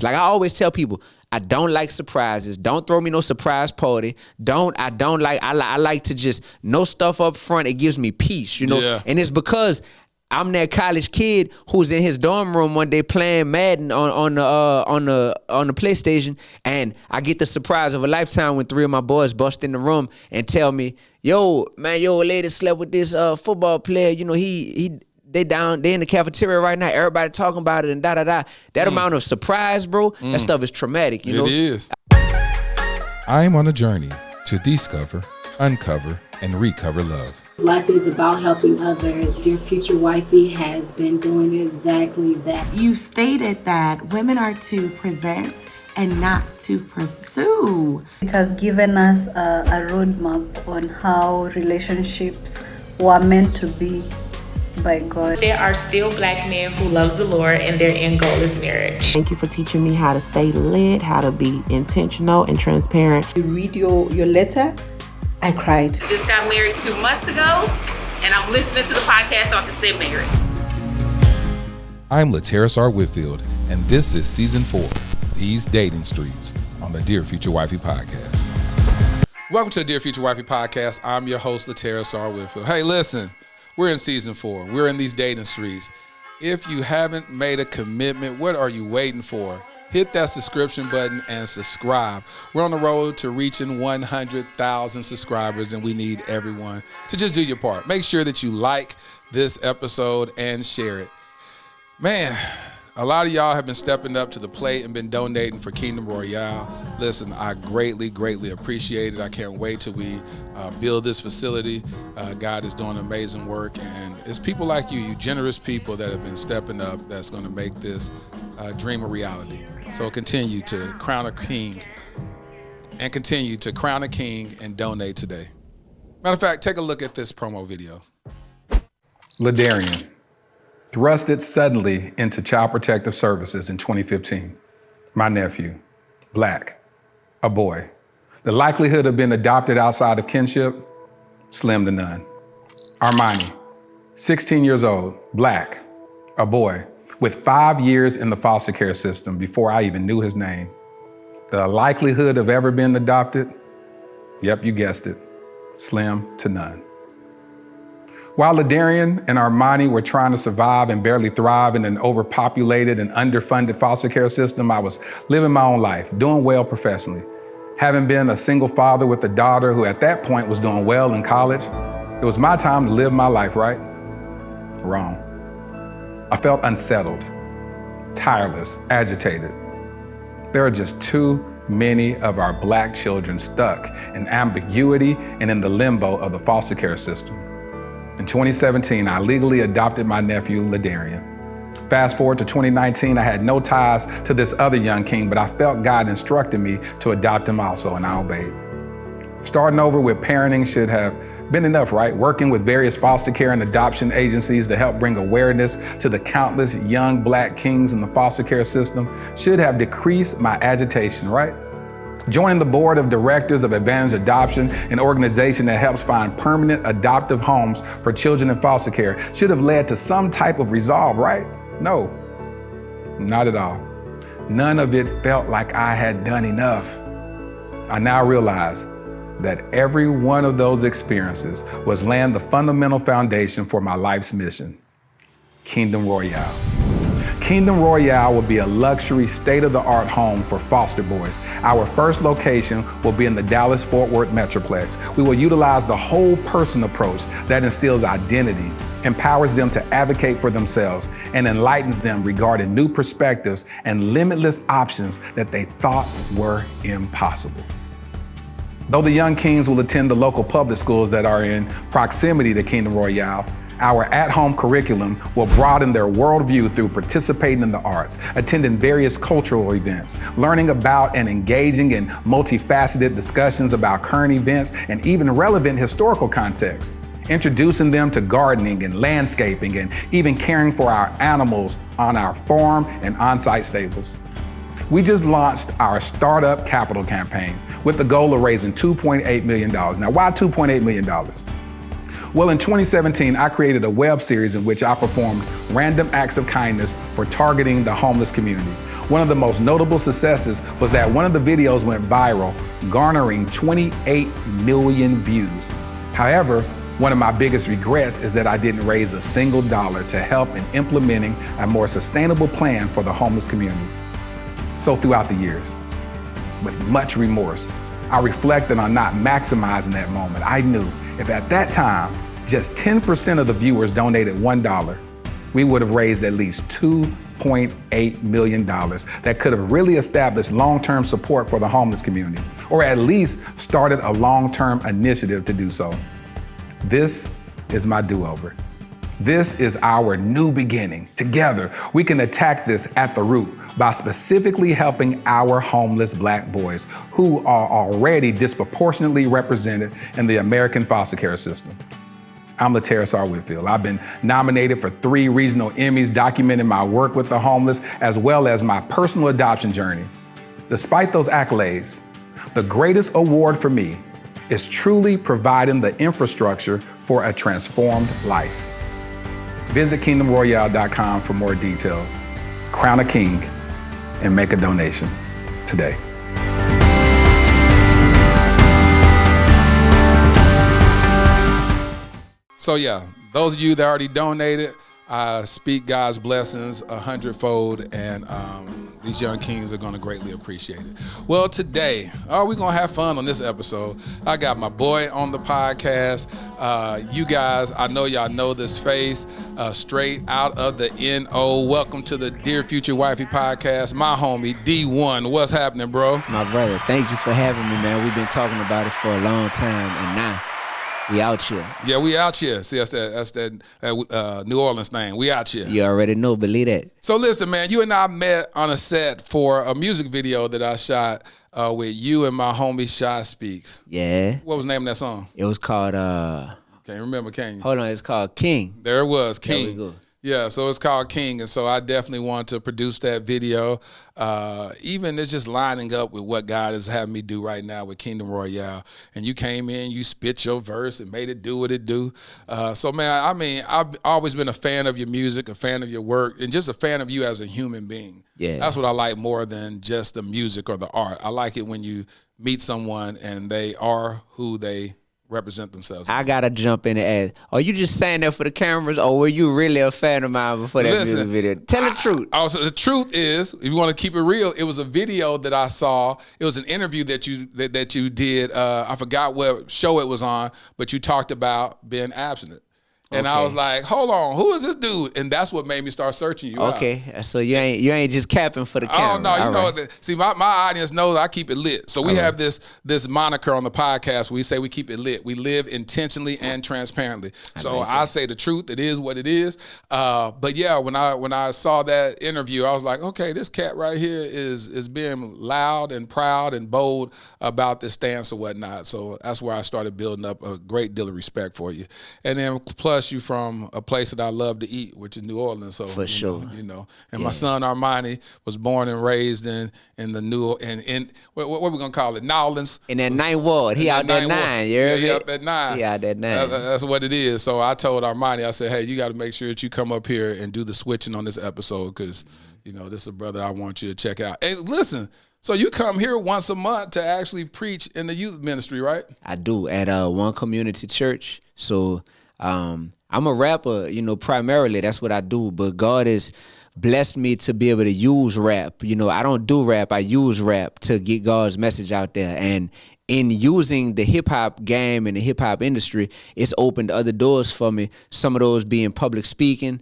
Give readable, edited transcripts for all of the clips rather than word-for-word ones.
Like I always tell people, I don't like surprises. Don't throw me no surprise party. I like to just know stuff up front. It gives me peace, you know? Yeah. And it's because I'm that college kid who's in his dorm room one day playing Madden on the PlayStation, and I get the surprise of a lifetime when 3 of my boys bust in the room and tell me, "Yo, man, your lady slept with this football player. You know, they in the cafeteria right now. Everybody talking about it and da da da." That amount of surprise, bro, that stuff is traumatic. You know, it is. I am on a journey to discover, uncover, and recover love. Life is about helping others. Dear Future Wifey has been doing exactly that. You stated that women are to present and not to pursue. It has given us a roadmap on how relationships were meant to be by God. There are still Black men who love the Lord and their end goal is marriage. Thank you for teaching me how to stay lit, how to be intentional and transparent. You read your letter, I cried. I just got married 2 months ago, and I'm listening to the podcast so I can stay married. I'm Laterras Whitfield, and this is Season 4, These Dating Streets, on the Dear Future Wifey Podcast. Welcome to the Dear Future Wifey Podcast. I'm your host, Laterras Whitfield. Hey, listen, we're in Season 4. We're in these dating streets. If you haven't made a commitment, what are you waiting for? Hit that subscription button and subscribe. We're on the road to reaching 100,000 subscribers, and we need everyone to just do your part. Make sure that you like this episode and share it. Man, a lot of y'all have been stepping up to the plate and been donating for Kingdom Royale. Listen, I greatly, greatly appreciate it. I can't wait till we build this facility. God is doing amazing work, and it's people like you generous people that have been stepping up that's going to make this dream a reality. So continue to crown a king and donate today. Matter of fact, take a look at this promo video. Ladarian, thrusted suddenly into Child Protective Services in 2015. My nephew, Black, a boy. The likelihood of being adopted outside of kinship, slim to none. Armani, 16 years old, Black, a boy, with 5 years in the foster care system before I even knew his name. The likelihood of ever being adopted, yep, you guessed it, slim to none. While Ladarian and Armani were trying to survive and barely thrive in an overpopulated and underfunded foster care system, I was living my own life, doing well professionally. Having been a single father with a daughter who at that point was doing well in college, it was my time to live my life, right? Wrong. I felt unsettled, tireless, agitated. There are just too many of our Black children stuck in ambiguity and in the limbo of the foster care system. In 2017, I legally adopted my nephew, Ladarian. Fast forward to 2019, I had no ties to this other young king, but I felt God instructed me to adopt him also, and I obeyed. Starting over with parenting should have been enough, right? Working with various foster care and adoption agencies to help bring awareness to the countless young Black kings in the foster care system should have decreased my agitation, right? Joining the board of directors of Advantage Adoption, an organization that helps find permanent adoptive homes for children in foster care, should have led to some type of resolve, right? No, not at all. None of it felt like I had done enough. I now realize that every one of those experiences was laying the fundamental foundation for my life's mission, Kingdom Royale. Kingdom Royale will be a luxury, state-of-the-art home for foster boys. Our first location will be in the Dallas-Fort Worth Metroplex. We will utilize the whole person approach that instills identity, empowers them to advocate for themselves, and enlightens them regarding new perspectives and limitless options that they thought were impossible. Though the young kings will attend the local public schools that are in proximity to Kingdom Royale, our at-home curriculum will broaden their worldview through participating in the arts, attending various cultural events, learning about and engaging in multifaceted discussions about current events and even relevant historical context, introducing them to gardening and landscaping and even caring for our animals on our farm and on-site stables. We just launched our Startup Capital campaign with the goal of raising $2.8 million. Now, why $2.8 million? Well, in 2017, I created a web series in which I performed random acts of kindness for targeting the homeless community. One of the most notable successes was that one of the videos went viral, garnering 28 million views. However, one of my biggest regrets is that I didn't raise a single dollar to help in implementing a more sustainable plan for the homeless community. So throughout the years, with much remorse, I reflected on not maximizing that moment. I knew if at that time, just 10% of the viewers donated $1, we would have raised at least $2.8 million that could have really established long-term support for the homeless community, or at least started a long-term initiative to do so. This is my do-over. This is our new beginning. Together, we can attack this at the root by specifically helping our homeless Black boys who are already disproportionately represented in the American foster care system. I'm Laterras Whitfield. I've been nominated for 3 regional Emmys documenting my work with the homeless as well as my personal adoption journey. Despite those accolades, the greatest award for me is truly providing the infrastructure for a transformed life. Visit kingdomroyale.com for more details. Crown a king and make a donation today. So yeah, those of you that already donated, I speak God's blessings 100-fold, and these young kings are gonna greatly appreciate it. Well, today, we're gonna have fun on this episode. I got my boy on the podcast. You guys, I know y'all know this face, straight out of the NO. Welcome to the Dear Future Wifey Podcast. My homie, Dee-1. What's happening, bro? My brother, thank you for having me, man. We've been talking about it for a long time, and now we out here. Yeah, we out here. See, that's that New Orleans thing. We out here. You already know, believe that. So listen, man, you and I met on a set for a music video that I shot with you and my homie ShySpeaks. Yeah. What was the name of that song? It was called Can't remember, can you? Hold on, it's called King. There it was, King. There we go. Yeah, so it's called King, and so I definitely want to produce that video. Even it's just lining up with what God is having me do right now with Kingdom Royale. And you came in, you spit your verse and made it do what it do. So man, I mean, I've always been a fan of your music, a fan of your work, and just a fan of you as a human being. Yeah, that's what I like more than just the music or the art. I like it when you meet someone and they are who they represent themselves. I gotta jump in and ask, are you just saying that for the cameras, or were you really a fan of mine before that music video? Tell the truth. Also, the truth is, if you want to keep it real, it was a video that I saw. It was an interview that you did. I forgot what show it was on, but you talked about being abstinent. And okay. I was like, hold on, who is this dude? And that's what made me start searching you out. Okay, so you ain't just capping for the camera. Oh, no, you know, right. See, my audience knows I keep it lit. So we have this moniker on the podcast where we say we keep it lit. We live intentionally and transparently. So I say the truth. It is what it is. But yeah, when I saw that interview, I was like, okay, this cat right here is being loud and proud and bold about this stance or whatnot. So that's where I started building up a great deal of respect for you. And then plus you from a place that I love to eat, which is New Orleans. So for sure, and my son Armani was born and raised in the what we gonna call it, Nowlands. In that 9th ward, he out that 9. You heard me? He out that 9. He out that 9. That's what it is. So I told Armani, I said, hey, you got to make sure that you come up here and do the switching on this episode because this is a brother I want you to check out. Hey, listen. So you come here once a month to actually preach in the youth ministry, right? I do at One Community Church. So I'm a rapper, primarily. That's what I do. But God has blessed me to be able to use rap. I don't do rap. I use rap to get God's message out there. And in using the hip-hop game and the hip-hop industry, it's opened other doors for me. Some of those being public speaking,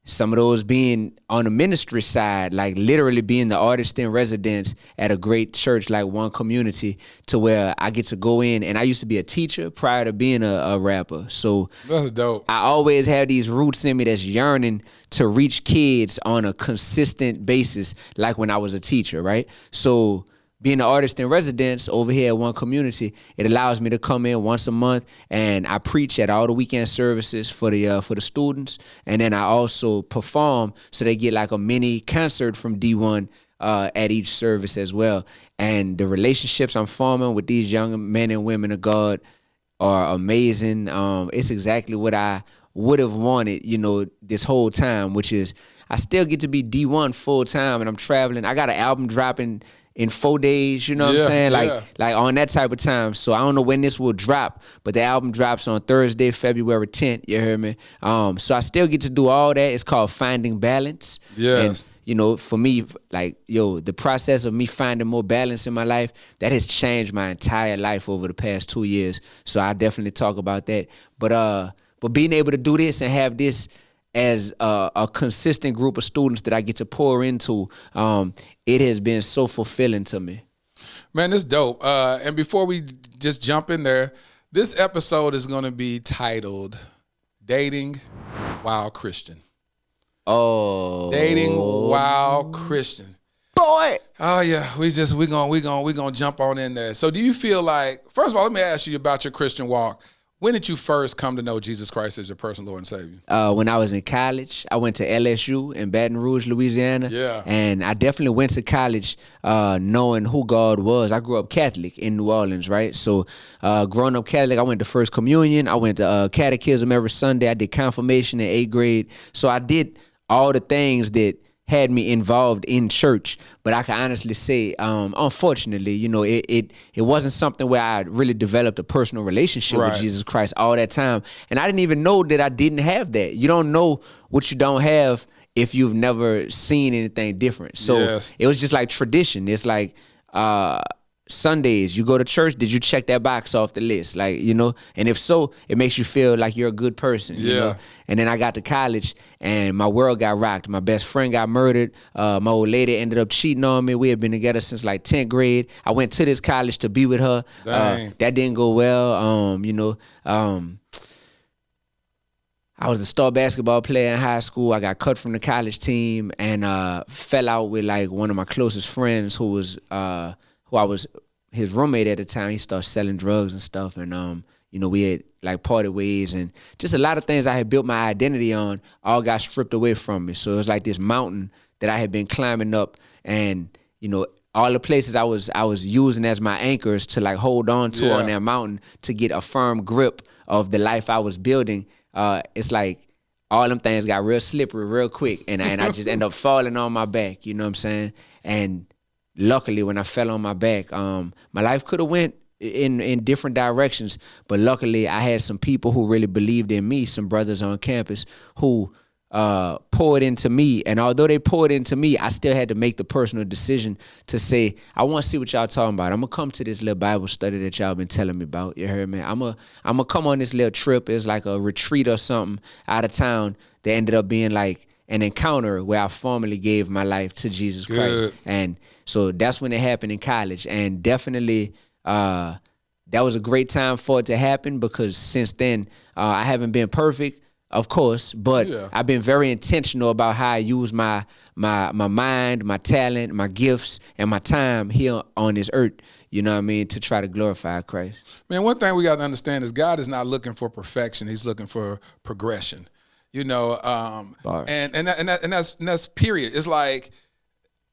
some of those being on the ministry side, like literally being the artist in residence at a great church like One Community, to where I get to go in. And I used to be a teacher prior to being a rapper. So that's dope. I always have these roots in me that's yearning to reach kids on a consistent basis, like when I was a teacher, right? So being an artist in residence over here at One Community, it allows me to come in once a month and I preach at all the weekend services for the students, and then I also perform so they get like a mini concert from Dee-1 at each service as well. And the relationships I'm forming with these young men and women of God are amazing. It's exactly what I would have wanted, this whole time, which is I still get to be Dee-1 full time, and I'm traveling. I got an album dropping in 4 days, you know what I'm saying? Like on that type of time. So I don't know when this will drop, but the album drops on Thursday, February 10th, you hear me? So I still get to do all that. It's called Finding Balance. Yes. And, you know, for me, like, the process of me finding more balance in my life, that has changed my entire life over the past 2 years. So I definitely talk about that. But being able to do this and have this as a consistent group of students that I get to pour into, it has been so fulfilling to me. Man, it's dope. And before we just jump in there, this episode is going to be titled Dating While Christian. Oh. Dating While Christian. Boy. Oh yeah, we gonna jump on in there. So do you feel like, first of all, let me ask you about your Christian walk. When did you first come to know Jesus Christ as your personal Lord and Savior? When I was in college, I went to LSU in Baton Rouge, Louisiana. Yeah. And I definitely went to college knowing who God was. I grew up Catholic in New Orleans, right? So growing up Catholic, I went to First Communion. I went to catechism every Sunday. I did confirmation in 8th grade. So I did all the things that had me involved in church, but I can honestly say, unfortunately, you know, it wasn't something where I really developed a personal relationship with Jesus Christ all that time. And I didn't even know that I didn't have that. You don't know what you don't have if you've never seen anything different. So it was just like tradition. It's like, Sundays, you go to church, did you check that box off the list? Like, you know, and if so, it makes you feel like you're a good person. You know? And then I got to college and my world got rocked. My best friend got murdered. My old lady ended up cheating on me. We had been together since like 10th grade. I went to this college to be with her. That didn't go well. You know, I was the star basketball player in high school. I got cut from the college team and fell out with like one of my closest friends who I was his roommate at the time. He started selling drugs and stuff. And, you know, we had like parted ways and just a lot of things I had built my identity on all got stripped away from me. So it was like this mountain that I had been climbing up and, you know, all the places I was using as my anchors to like hold on to on that mountain to get a firm grip of the life I was building. It's like all them things got real slippery real quick and I just end up falling on my back, you know what I'm saying? And luckily, when I fell on my back, my life could have went in different directions, but luckily I had some people who really believed in me, some brothers on campus who poured into me. And although they poured into me, I still had to make the personal decision to say, I want to see what y'all talking about. I'm going to come to this little Bible study that y'all been telling me about. You heard me? I'm gonna come on this little trip. It's like a retreat or something out of town that ended up being like an encounter where I formally gave my life to Jesus Christ. And so that's when it happened in college. And definitely that was a great time for it to happen because since then I haven't been perfect, of course, but I've been very intentional about how I use my mind, my talent, my gifts, and my time here on this earth, you know what I mean, to try to glorify Christ. Man, one thing we got to understand is God is not looking for perfection. He's looking for progression. You know, and that's period. It's like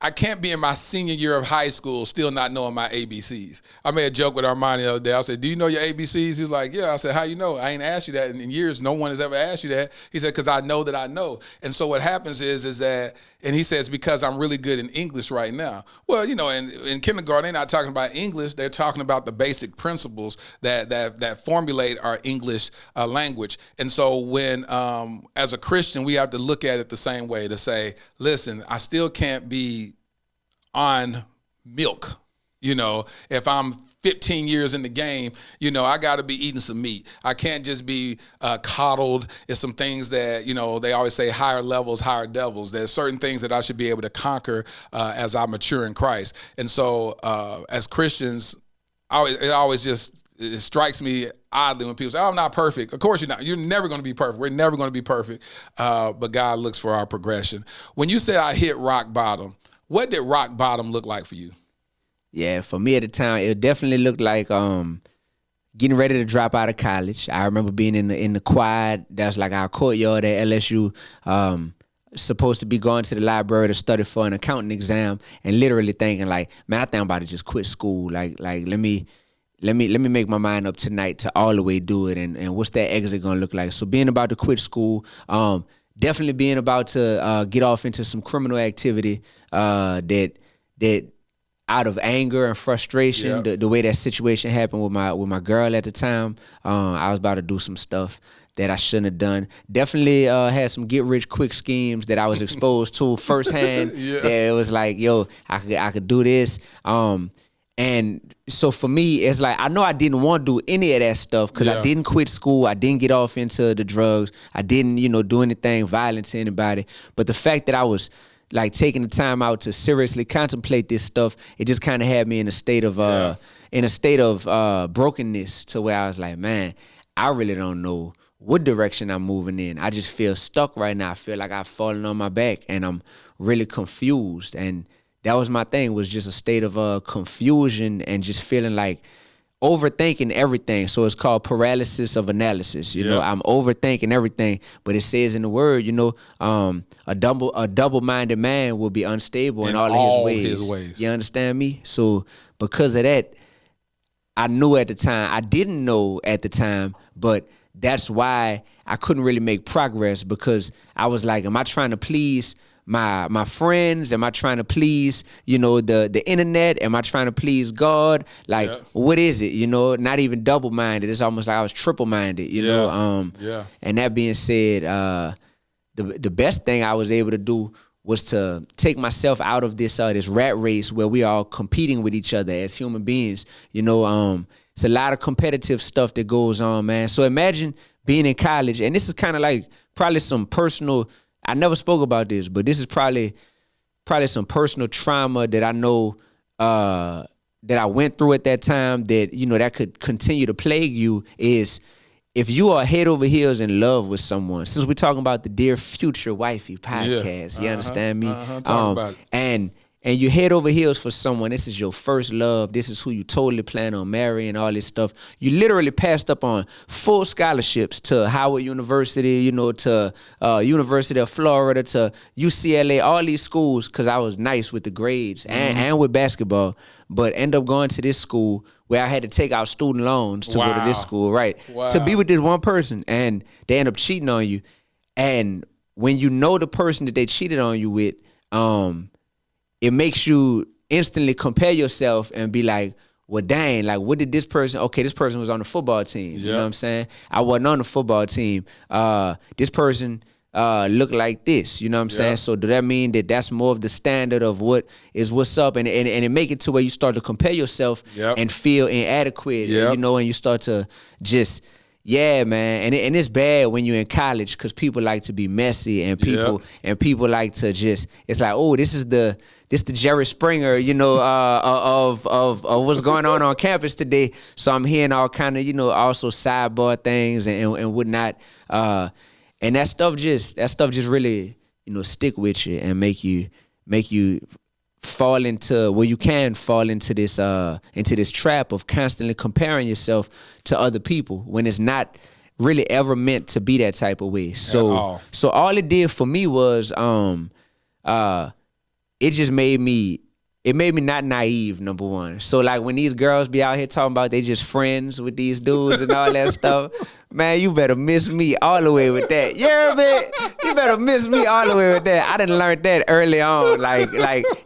I can't be in my senior year of high school still not knowing my ABCs. I made a joke with Armani the other day. I said, do you know your ABCs? He was like, yeah. I said, how you know? I ain't asked you that in years. No one has ever asked you that. He said, because I know that I know. And so what happens is that, and he says, because I'm really good in English right now. Well, you know, in kindergarten, they're not talking about English. They're talking about the basic principles that formulate our English language. And so when, as a Christian, we have to look at it the same way to say, listen, I still can't be on milk, you know, if I'm 15 years in the game, you know, I got to be eating some meat. I can't just be coddled. It's some things that, you know, they always say higher levels, higher devils. There's certain things that I should be able to conquer as I mature in Christ. And so as Christians, it strikes me oddly when people say, oh, I'm not perfect. Of course you're not. You're never going to be perfect. We're never going to be perfect. But God looks for our progression. When you say I hit rock bottom, what did rock bottom look like for you? Yeah, for me at the time, it definitely looked like getting ready to drop out of college. I remember being in the quad. That's like our courtyard at LSU. Supposed to be going to the library to study for an accounting exam, and literally thinking like, man, I think I'm about to just quit school. Like let me make my mind up tonight to all the way do it. And what's that exit gonna look like? So being about to quit school. definitely being about to get off into some criminal activity that out of anger and frustration, the way that situation happened with my girl at the time, I was about to do some stuff that I shouldn't have done. Definitely had some get rich quick schemes that I was exposed to firsthand. That it was like, yo, I could do this. And so for me, it's like, I know I didn't want to do any of that stuff because I didn't quit school. I didn't get off into the drugs. I didn't, do anything violent to anybody. But the fact that I was like taking the time out to seriously contemplate this stuff, it just kind of had me in a state of brokenness, to where I was like, man, I really don't know what direction I'm moving in. I just feel stuck right now. I feel like I've fallen on my back and I'm really confused. And that was my thing, was just a state of confusion and just feeling like overthinking everything. So it's called paralysis of analysis. You know, I'm overthinking everything. But it says in the word, a double-minded man will be unstable in all of his ways. You understand me? So because of that, I knew at the time. I didn't know at the time, but that's why I couldn't really make progress, because I was like, am I trying to please my friends? Am I trying to please, the internet? Am I trying to please God? Like, what is it? Not even double-minded. It's almost like I was triple-minded, And that being said, the best thing I was able to do was to take myself out of this rat race where we are all competing with each other as human beings. It's a lot of competitive stuff that goes on, man. So imagine being in college, and this is kind of like probably some personal, I never spoke about this, but this is probably some personal trauma that I know that I went through at that time that, that could continue to plague you, is if you are head over heels in love with someone. Since we're talking about the Dear Future Wifey Podcast, you understand me? Talk about it. And you head over heels for someone. This is your first love. This is who you totally plan on marrying, all this stuff. You literally passed up on full scholarships to Howard University, to University of Florida, to UCLA, all these schools, because I was nice with the grades and with basketball, but end up going to this school where I had to take out student loans to go to this school, right? Wow. To be with this one person, and they end up cheating on you. And when you know the person that they cheated on you with, it makes you instantly compare yourself and be like, well, dang, like, what did this person, this person was on the football team. You know what I'm saying? I wasn't on the football team. This person looked like this, you know what I'm saying? So do that mean that that's more of the standard of what's up? And it make it to where you start to compare yourself and feel inadequate, and you start to just, man. And it's bad when you're in college, because people like to be messy, and people like to just, it's like, oh, this is the Jerry Springer, of what's going on campus today. So I'm hearing all kind of, also sidebar things and whatnot. And that stuff just really, stick with you and make you fall into, well, you can fall into this trap of constantly comparing yourself to other people when it's not really ever meant to be that type of way. So all it did for me was it just made me not naive, number one. So like when these girls be out here talking about they just friends with these dudes and all that stuff, man, you better miss me all the way with that. You hear me? You better miss me all the way with that. I done learned that early on. Like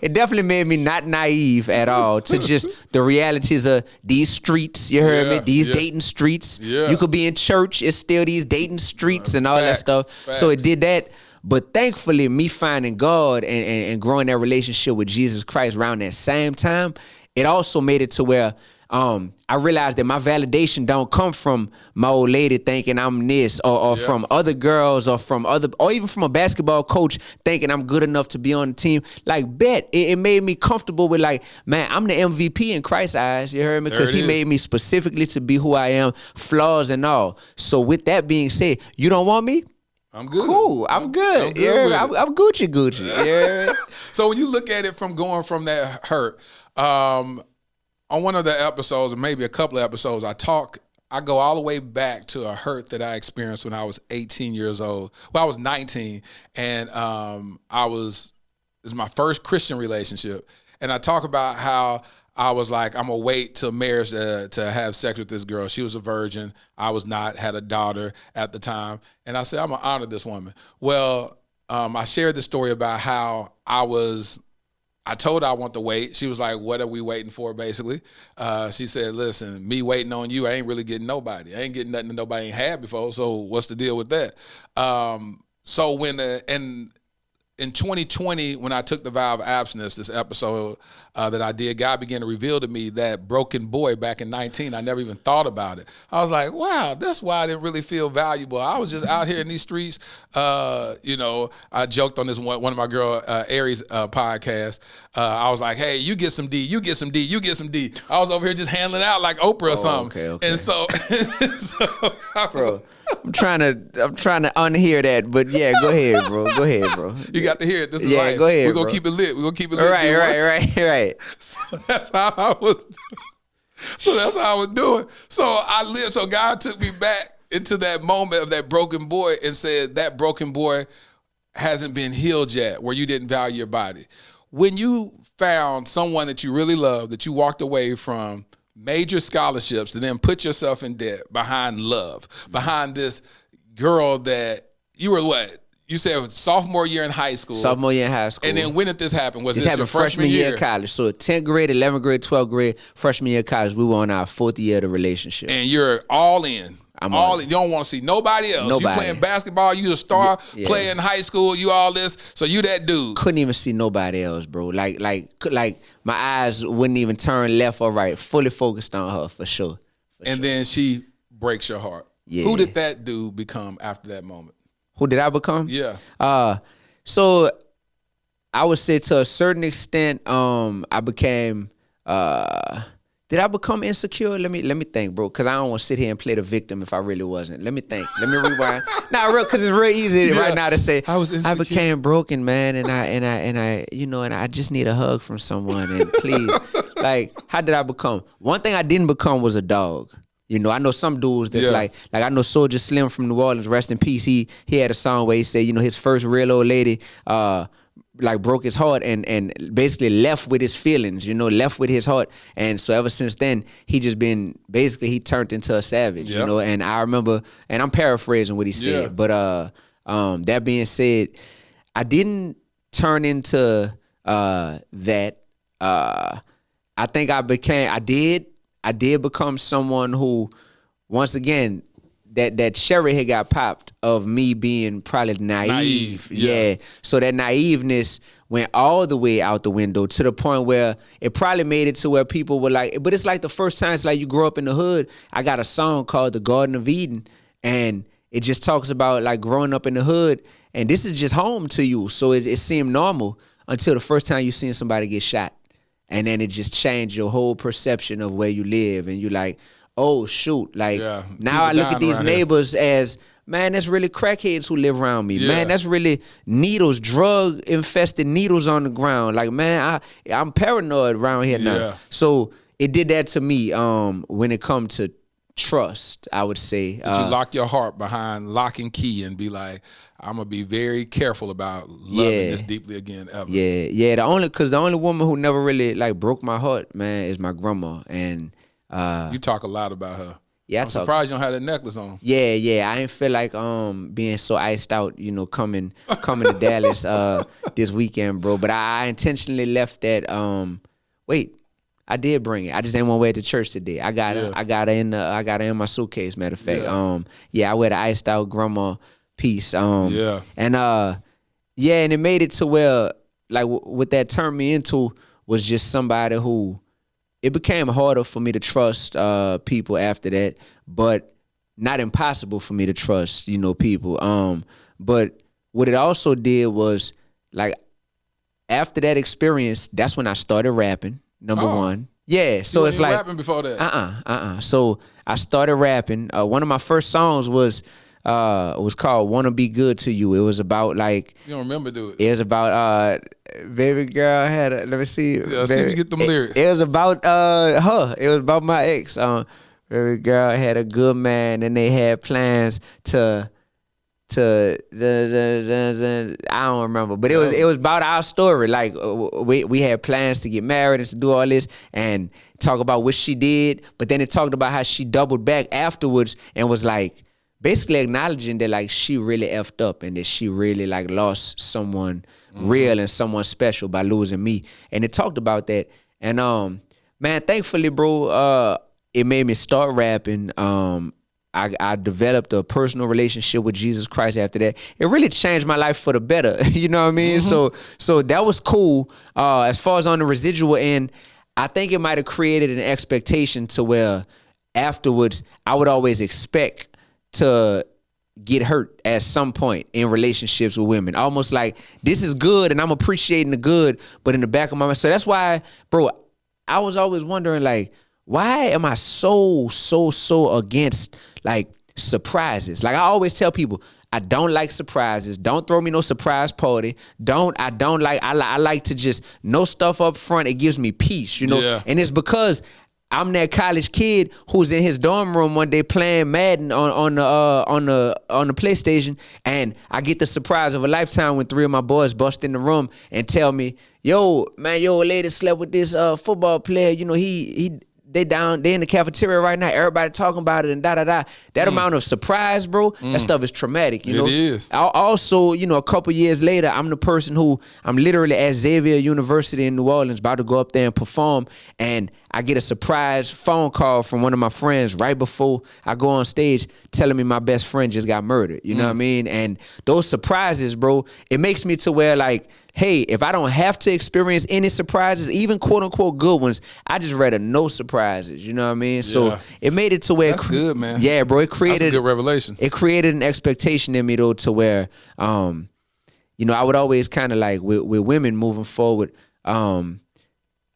it definitely made me not naive at all to just the realities of these streets. You heard me? These dating streets. You could be in church, it's still these dating streets and all that stuff. So it did that. But thankfully, me finding God and growing that relationship with Jesus Christ around that same time, it also made it to where I realized that my validation don't come from my old lady thinking I'm this, or from other girls, or even from a basketball coach thinking I'm good enough to be on the team. Like, it made me comfortable with, like, man, I'm the MVP in Christ's eyes. You heard me? Because he made me specifically to be who I am, flaws and all. So with that being said, you don't want me? I'm good. Cool. I'm good. I'm Gucci. Yeah. So when you look at it from going from that hurt, on one of the episodes, or maybe a couple of episodes, I go all the way back to a hurt that I experienced when I was 18 years old. Well, I was 19, and it was my first Christian relationship. And I talk about how I was like, I'm gonna wait till marriage to have sex with this girl. She was a virgin. I was not, had a daughter at the time. And I said, I'm gonna honor this woman. Well, I shared the story about how I told her I want to wait. She was like, what are we waiting for, basically? She said, listen, me waiting on you, I ain't really getting nobody. I ain't getting nothing that nobody ain't had before, so what's the deal with that? So when, in 2020, when I took the vow of abstinence, this episode that I did, God began to reveal to me that broken boy back in 19. I never even thought about it. I was like, wow, that's why I didn't really feel valuable. I was just out here in these streets. I joked on this one of my girl Aries podcast. I was like, hey, you get some D, you get some D, you get some D. I was over here just handling out like Oprah or something. Okay. And so, bro. I'm trying to unhear that, but yeah, go ahead, bro. Go ahead, bro. You got to hear it. This is yeah, life. Go ahead. We're gonna keep it lit. We're gonna keep it lit. Right. So that's how I was. So that's how I was doing. So I lived. So God took me back into that moment of that broken boy and said that broken boy hasn't been healed yet, where you didn't value your body. When you found someone that you really loved, that you walked away from major scholarships and then put yourself in debt behind love, behind this girl that you were what? You said sophomore year in high school. Sophomore year in high school. And then when did this happen? Was this happened your freshman year of college? So 10th grade, 11th grade, 12th grade, freshman year of college, we were on our 4th year of the relationship. And you're all in. I'm all in. You don't want to see nobody else. Nobody. You playing basketball, you a star, playing high school, you all this. So you that dude. Couldn't even see nobody else, bro. Like my eyes wouldn't even turn left or right. Fully focused on her for sure. Then she breaks your heart. Yeah. Who did that dude become after that moment? Who did I become? Yeah. So I would say to a certain extent, I became. Did I become insecure? Let me think, bro, because I don't want to sit here and play the victim if I really wasn't. Let me think. Let me rewind. Because it's real easy right now to say I became broken, man, and I just need a hug from someone. And please, like, how did I become? One thing I didn't become was a dog. You know, I know some dudes that's like I know Soulja Slim from New Orleans, rest in peace. He had a song where he said, his first real old lady broke his heart and basically left with his feelings, left with his heart. And so ever since then, he just been, basically he turned into a savage, and I remember, and I'm paraphrasing what he said, but that being said, I didn't turn into that. I think I did become someone who, once again, that cherry had got popped of me being probably naive. Yeah. So that naiveness went all the way out the window to the point where it probably made it to where people were like, but it's like the first time, it's like you grow up in the hood. I got a song called The Garden of Eden, and it just talks about like growing up in the hood, and this is just home to you. So it seemed normal until the first time you seen somebody get shot. And then it just changed your whole perception of where you live. And you're like, oh, shoot. Like, now I look at these neighbors as, man, that's really crackheads who live around me. Yeah. Man, that's really needles, drug-infested needles on the ground. Like, man, I'm paranoid around here now. So it did that to me when it comes to trust, I would say. Did you lock your heart behind lock and key and be like, I'm going to be very careful about loving this deeply again ever? Yeah. The only woman who never really, like, broke my heart, man, is my grandma. And you talk a lot about her. Yeah, I'm surprised you don't have that necklace on. Yeah. I ain't feel like being so iced out, coming to Dallas this weekend, bro. But I intentionally left that. I did bring it. I just didn't want to wear it to church today. I got it in my suitcase. Matter of fact, I wear the iced out grandma piece. And it made it to where, like, what that turned me into was just somebody who. It became harder for me to trust people after that, but not impossible for me to trust, people. But what it also did was, like, after that experience, that's when I started rapping, number one. Yeah, so it's like rapping before that. So I started rapping. One of my first songs was called "Wanna Be Good to You." It was about, like, you don't remember, do it? It was about baby girl had a, let me see. Yeah, see if you get them lyrics. It was about her. It was about my ex. Baby girl had a good man, and they had plans to I don't remember, but it was about our story. Like we had plans to get married and to do all this and talk about what she did, but then it talked about how she doubled back afterwards and was like basically acknowledging that like she really effed up and that she really like lost someone real and someone special by losing me. And it talked about that. And man, thankfully, bro, it made me start rapping. I developed a personal relationship with Jesus Christ after that. It really changed my life for the better. You know what I mean? So that was cool. As far as on the residual end, I think it might have created an expectation to where afterwards I would always expect to get hurt at some point in relationships with women. Almost like this is good and I'm appreciating the good, but in the back of my mind. So that's why, bro, I was always wondering like, why am I so against like surprises? Like I always tell people, I don't like surprises. Don't throw me no surprise party. I like to just know stuff up front. It gives me peace, you know? Yeah. And it's because I'm that college kid who's in his dorm room one day playing Madden on the PlayStation, and I get the surprise of a lifetime when 3 of my boys bust in the room and tell me, "Yo, man, your lady slept with this football player. You know, they in the cafeteria right now. Everybody talking about it and da-da-da." That amount of surprise, bro, that stuff is traumatic, you know? It is. Also, you know, a couple years later, I'm the person who, I'm literally at Xavier University in New Orleans about to go up there and perform, and I get a surprise phone call from one of my friends right before I go on stage telling me my best friend just got murdered. You know what I mean? And those surprises, bro, it makes me to where like, hey, if I don't have to experience any surprises, even quote unquote good ones, I just rather no surprises. You know what I mean? So it made it to where that's good, man. Yeah, bro. It created that's a good revelation. It created an expectation in me though to where you know, I would always kind of like with women moving forward,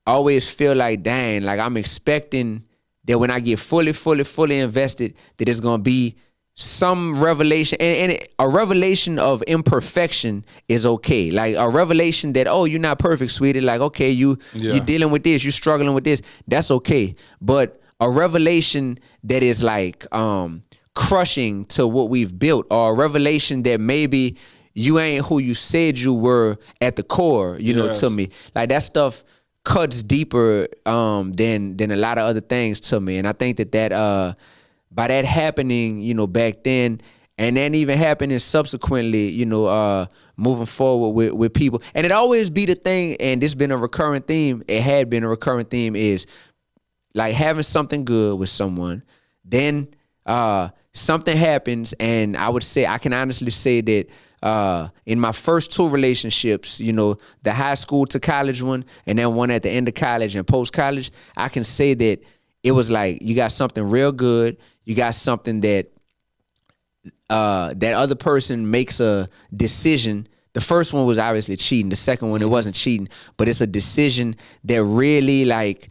always feel like, dang, like I'm expecting that when I get fully invested, that it's gonna be some revelation, and a revelation of imperfection is okay. Like a revelation that, oh, you're not perfect, sweetie. Like, okay, you're dealing with this, you're struggling with this. That's okay. But a revelation that is like crushing to what we've built, or a revelation that maybe you ain't who you said you were at the core, you know, to me. Like that stuff cuts deeper than a lot of other things to me. And I think that by that happening, you know, back then, and then even happening subsequently, you know, moving forward with people. And it always be the thing, and this been a recurring theme, it had been a recurring theme, is like having something good with someone, then something happens, and I would say, I can honestly say that in my first 2 relationships, you know, the high school to college one, and then one at the end of college and post-college, I can say that it was like, you got something real good, you got something that that other person makes a decision. The first one was obviously cheating. The second one, it wasn't cheating, but it's a decision that really like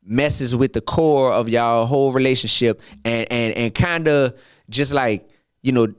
messes with the core of y'all whole relationship, and kind of just like, you know,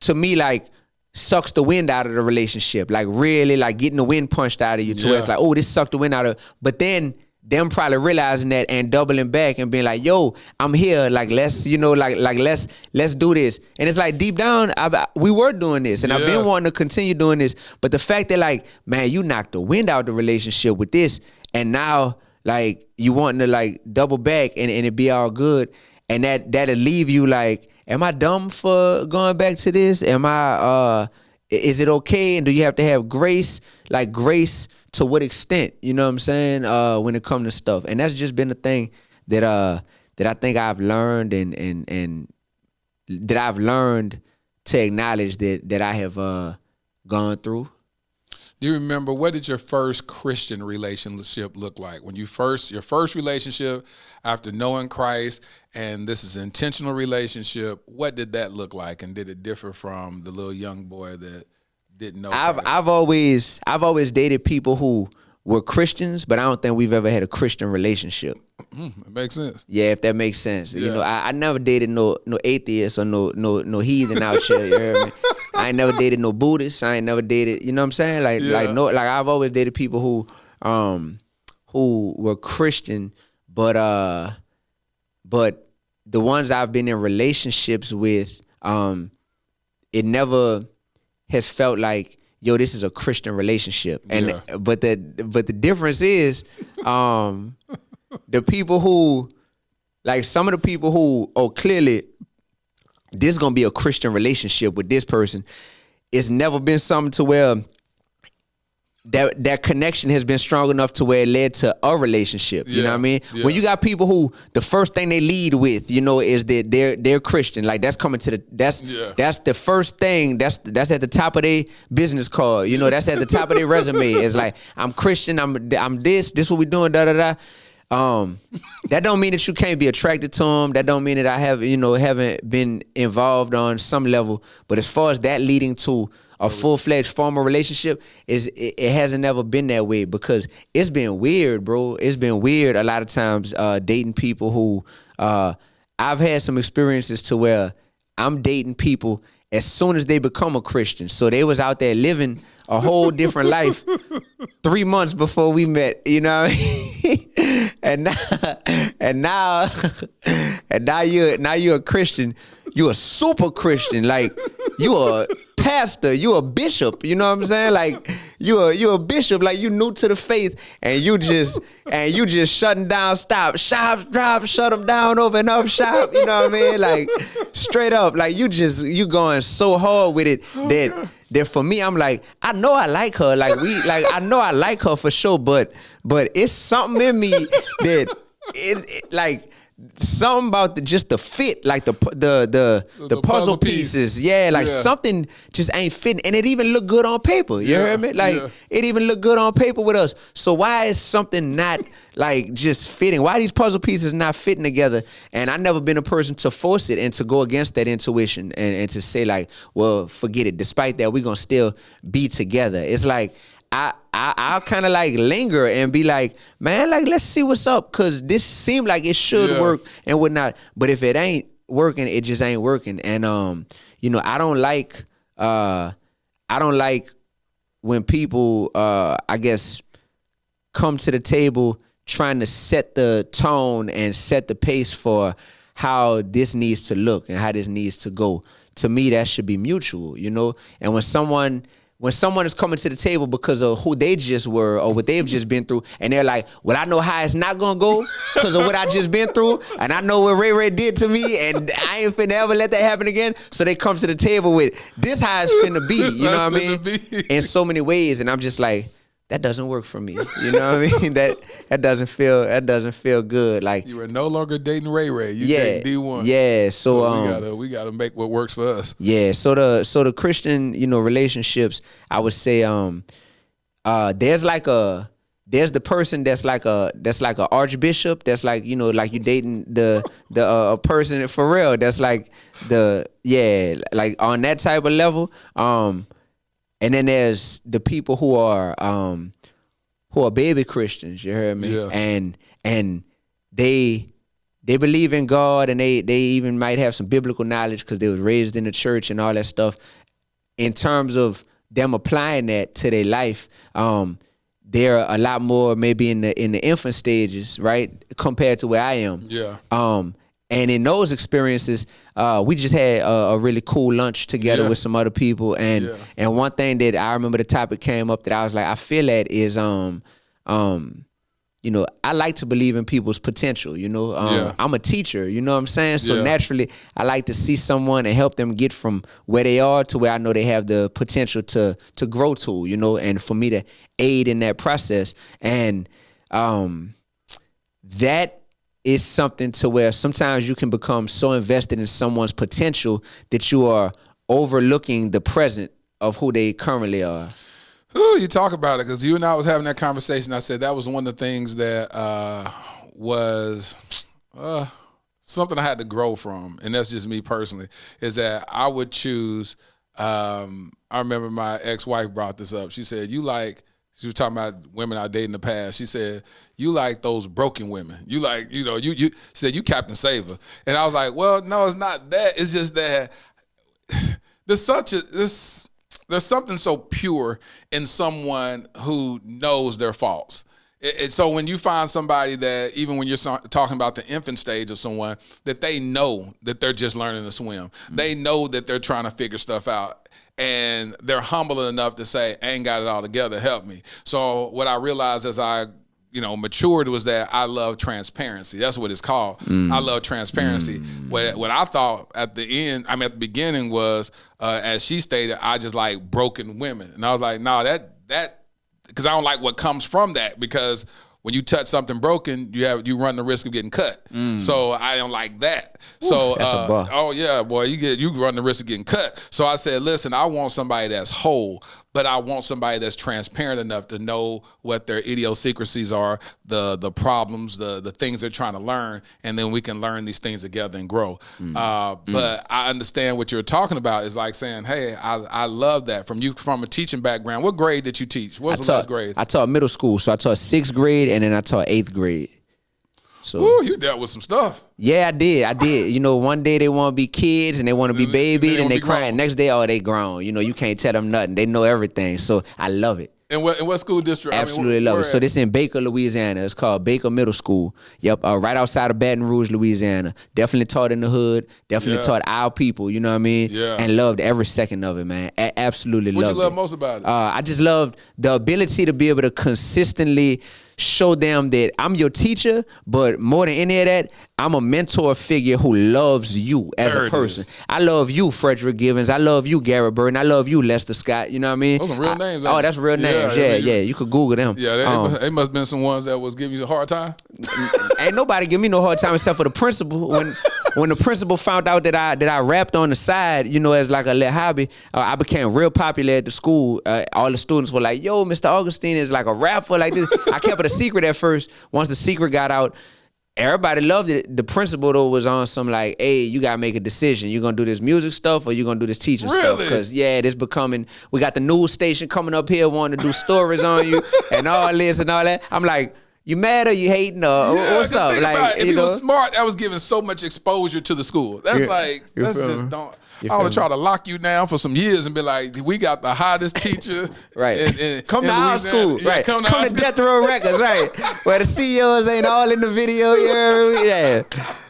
to me, like sucks the wind out of the relationship, like really like getting the wind punched out of you to where it's like, oh, this sucked the wind out of, but then them probably realizing that and doubling back and being like, yo, I'm here, like let's, you know, like let's do this. And it's like deep down, we were doing this, and I've been wanting to continue doing this, but the fact that like, man, you knocked the wind out of the relationship with this, and now like you wanting to like double back and it be all good, and that'll leave you like, am I dumb for going back to this? Am I is it okay? And do you have to have grace? Like grace to what extent? You know what I'm saying? When it comes to stuff. And that's just been a thing that I think I've learned and that I've learned to acknowledge that I have gone through. Do you remember, what did your first Christian relationship look like? When your first relationship after knowing Christ, and this is an intentional relationship, what did that look like? And did it differ from the little young boy that didn't know Christ? I've always dated people who were Christians, but I don't think we've ever had a Christian relationship. It makes sense. Yeah, if that makes sense. Yeah. You know, I never dated no atheists or no heathen out here. You heard me? I ain't never dated no Buddhists. I ain't never dated, you know what I'm saying? Like I've always dated people who were Christian, but the ones I've been in relationships with, it never has felt like, yo, this is a Christian relationship. And but the difference is, the people who, like some of the people who, clearly this is gonna be a Christian relationship with this person. It's never been something to where that connection has been strong enough to where it led to a relationship. You know what I mean? Yeah. When you got people who the first thing they lead with, is that they're Christian. Like that's coming to that's the first thing. That's at the top of their business card. That's at the top of their resume. It's like, I'm Christian. I'm this what we doing. Da da da. That don't mean that you can't be attracted to them. That don't mean that I haven't been involved on some level. But as far as that leading to a full-fledged formal relationship, it hasn't ever been that way, because it's been weird, bro. It's been weird a lot of times dating people who I've had some experiences to where I'm dating people as soon as they become a Christian. So they was out there living a whole different life 3 months before we met, you know what I mean? and now you're a Christian. You're a super Christian. Like, you a pastor, you a bishop, you know what I'm saying? Like, you a bishop, like you new to the faith, and you just shutting down, shut them down, open up shop, you know what I mean? Like, straight up, like you going so hard with it that for me, I'm like, I know I like her, I know I like her for sure, but it's something in me that it like, something about just the fit, like the puzzle pieces, something just ain't fitting, and it even look good on paper. You heard me? Like it even look good on paper with us. So why is something not like just fitting? Why are these puzzle pieces not fitting together? And I never been a person to force it and to go against that intuition and to say like, well, forget it. Despite that, we're gonna still be together. It's like I'll kind of like linger and be like, man, like, let's see what's up, because this seemed like it should work and whatnot. But if it ain't working, it just ain't working. And I don't like when people I guess come to the table trying to set the tone and set the pace for how this needs to look and how this needs to go. To me, that should be mutual, And when someone is coming to the table because of who they just were or what they've just been through, and they're like, well, I know how it's not going to go because of what I just been through, and I know what Ray Ray did to me, and I ain't finna ever let that happen again. So they come to the table with, this how it's finna be, you know what I mean? In so many ways, and I'm just like, that doesn't work for me. You know what I mean? That doesn't feel good. Like, you are no longer dating Ray Ray. You dating Dee-1. Yeah. So we gotta make what works for us. Yeah. So the Christian, relationships, I would say, there's the person that's like a archbishop, that's like, like you dating a person for real, that's like like on that type of level. And then there's the people who are baby Christians, you heard me? Yeah. And they believe in God, and they even might have some biblical knowledge because they was raised in the church and all that stuff. In terms of them applying that to their life, they're a lot more maybe in the infant stages, right, compared to where I am. Yeah. And in those experiences, we just had a really cool lunch together with some other people. And one thing that I remember, the topic came up that I was like, I feel that is, I like to believe in people's potential, I'm a teacher, you know what I'm saying? So naturally, I like to see someone and help them get from where they are to where I know they have the potential to grow to, and for me to aid in that process. And that is something to where sometimes you can become so invested in someone's potential that you are overlooking the present of who they currently are. Ooh, you talk about it, because you and I was having that conversation. I said that was one of the things that was something I had to grow from, and that's just me personally, is that I would choose, I remember my ex-wife brought this up. She said, she was talking about women I dated in the past. She said, you like those broken women. You like, she said, you Captain Saver. And I was like, well, no, it's not that. It's just that there's something so pure in someone who knows their faults. So when you find somebody that, even when you're talking about the infant stage of someone, that they know that they're just learning to swim. They know that they're trying to figure stuff out. And they're humble enough to say, I ain't got it all together, help me. So what I realized as I matured was that I love transparency. That's what it's called. I love transparency. What I thought at the beginning was, as she stated, I just like broken women. And I was like, no, that because I don't like what comes from that, because when you touch something broken, you run the risk of getting cut. So I don't like that. So oh yeah, boy, you run the risk of getting cut. So I said, listen, I want somebody that's whole, but I want somebody that's transparent enough to know what their idiosyncrasies are, the problems, the things they're trying to learn, and then we can learn these things together and grow. But I understand what you're talking about is like saying, hey, I love that from a teaching background. What grade did you teach? What was the last grade? I taught middle school, so I taught 6th grade, and then I taught 8th grade. So you dealt with some stuff. Yeah, I did. One day they want to be kids and they want to be babied and they crying. Next day, they grown. You can't tell them nothing. They know everything. So I love it. And what school district? Absolutely love it. So this in Baker, Louisiana. It's called Baker Middle School. Yep, right outside of Baton Rouge, Louisiana. Definitely taught in the hood. Definitely taught our people. You know what I mean? Yeah. And loved every second of it, man. Absolutely loved it. What you love most about it? I just loved the ability to be able to consistently show them that I'm your teacher, but more than any of that, I'm a mentor figure who loves you as a person. I love you, Frederick Givens. I love you, Garrett Burton. I love you, Lester Scott. You know what I mean? Those are real names. Oh, that's real names. Yeah. You could Google them. Yeah, they must have been some ones that was giving you a hard time. Ain't nobody give me no hard time except for the principal. When the principal found out that I rapped on the side, as like a little hobby, I became real popular at the school. All the students were like, yo, Mr. Augustine is like a rapper like this. I kept it a secret at first. Once the secret got out, everybody loved it. The principal, though, was on some like, hey, you got to make a decision. You going to do this music stuff or you going to do this teaching stuff? Because, it's becoming, we got the news station coming up here wanting to do stories on you and all this and all that. I'm like, you mad or you hating or what's up? Like, if he was smart, that was giving so much exposure to the school. That's just don't. I want to try to lock you down for some years and be like, we got the hottest teacher. Right. Come to our school. Right. Come to Death Row Records. Right. Where the CEOs ain't all in the video. Yeah.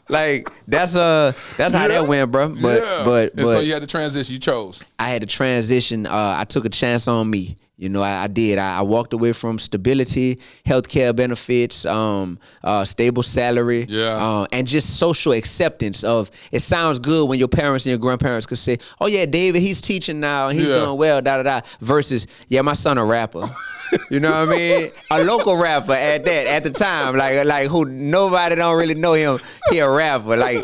Like that's how that went, bro. But so you had to transition. You chose. I had to transition. I took a chance on me. I did. I walked away from stability, healthcare benefits, stable salary, and just social acceptance of it sounds good when your parents and your grandparents could say, oh, yeah, David, he's teaching now and he's doing well, da-da-da, versus, yeah, my son a rapper. You know what I mean? A local rapper at the time, like who nobody don't really know him. He a rapper, like,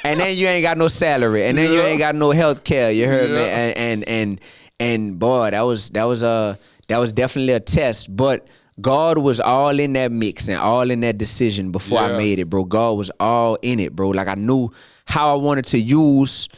and then you ain't got no salary, and then you ain't got no health care. You heard me? And boy, that was definitely a test. But God was all in that mix and all in that decision before I made it, bro. God was all in it, bro. Like I knew how I wanted to use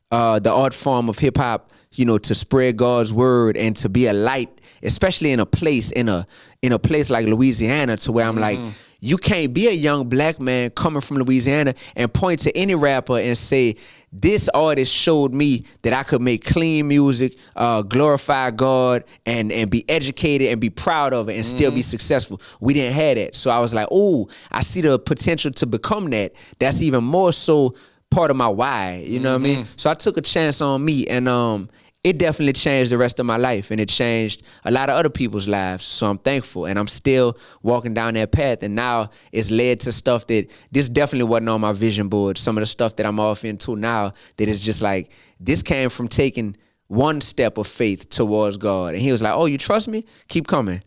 the art form of hip hop, to spread God's word and to be a light, especially in a place like Louisiana, to where I'm like, you can't be a young black man coming from Louisiana and point to any rapper and say, this artist showed me that I could make clean music, glorify God, and be educated and be proud of it and still be successful. We didn't have that. So I was like, oh, I see the potential to become that. That's even more so part of my why, you know what I mean? So I took a chance on me, and it definitely changed the rest of my life, and it changed a lot of other people's lives. So I'm thankful, and I'm still walking down that path, and now it's led to stuff that this definitely wasn't on my vision board. Some of the stuff that I'm off into now that is just like, this came from taking one step of faith towards God. And he was like, oh, you trust me? Keep coming.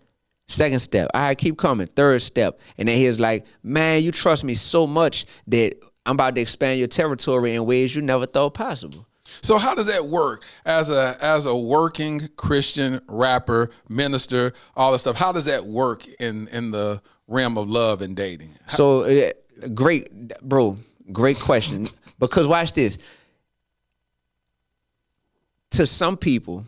Second step. All right, keep coming. Third step. And then he was like, man, you trust me so much that I'm about to expand your territory in ways you never thought possible. So how does that work as a working Christian rapper, minister, all this stuff? How does that work in the realm of love and dating? So great question. Because watch this. To some people,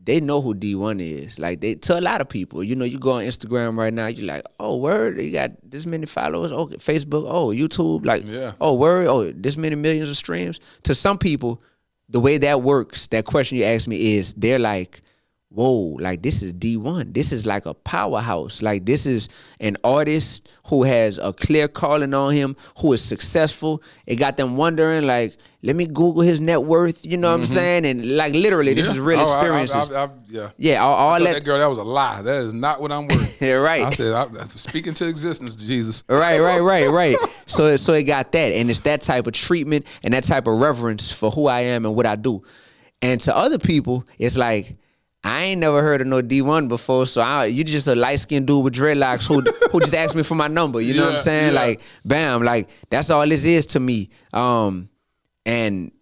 they know who Dee-1 is. Like to a lot of people, you go on Instagram right now, you're like, oh, word, you got this many followers. Okay, Facebook, oh, YouTube, like, oh, word, oh, this many millions of streams. To some people, the way that works, that question you asked me is, they're like, whoa, like this is Dee-1. This is like a powerhouse. Like this is an artist who has a clear calling on him, who is successful. It got them wondering, like, let me Google his net worth, you know what I'm saying? And like literally, this is real experiences. All that girl, that was a lie. That is not what I'm worth. Yeah, right. I said, I'm speaking to existence, Jesus. Right. So it got that, and it's that type of treatment and that type of reverence for who I am and what I do. And to other people, it's like, I ain't never heard of no Dee-1 before, so you just a light-skinned dude with dreadlocks who just asked me for my number. You know what I'm saying? Yeah. Like, bam, like that's all this is to me. And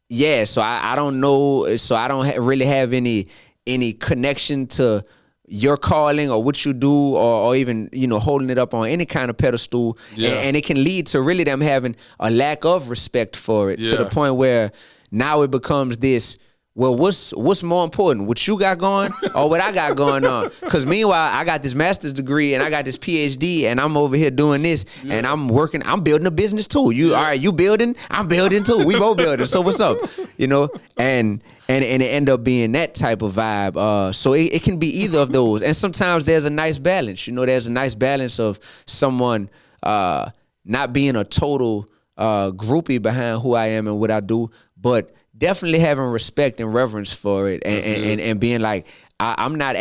yeah, so I don't know, so I don't really have any connection to your calling or what you do, or even, you know, holding it up on any kind of pedestal. Yeah. And it can lead to really them having a lack of respect for it, to the point where now it becomes this, well, what's more important, what you got going or what I got going on? Because meanwhile, I got this master's degree and I got this PhD and I'm over here doing this and I'm building a business too. All right, you building, I'm building too. We both building. So what's up? You know, and it end up being that type of vibe. So it can be either of those. And sometimes there's a nice balance. You know, there's a nice balance of someone not being a total groupie behind who I am and what I do, but definitely having respect and reverence for it, and being like, I'm not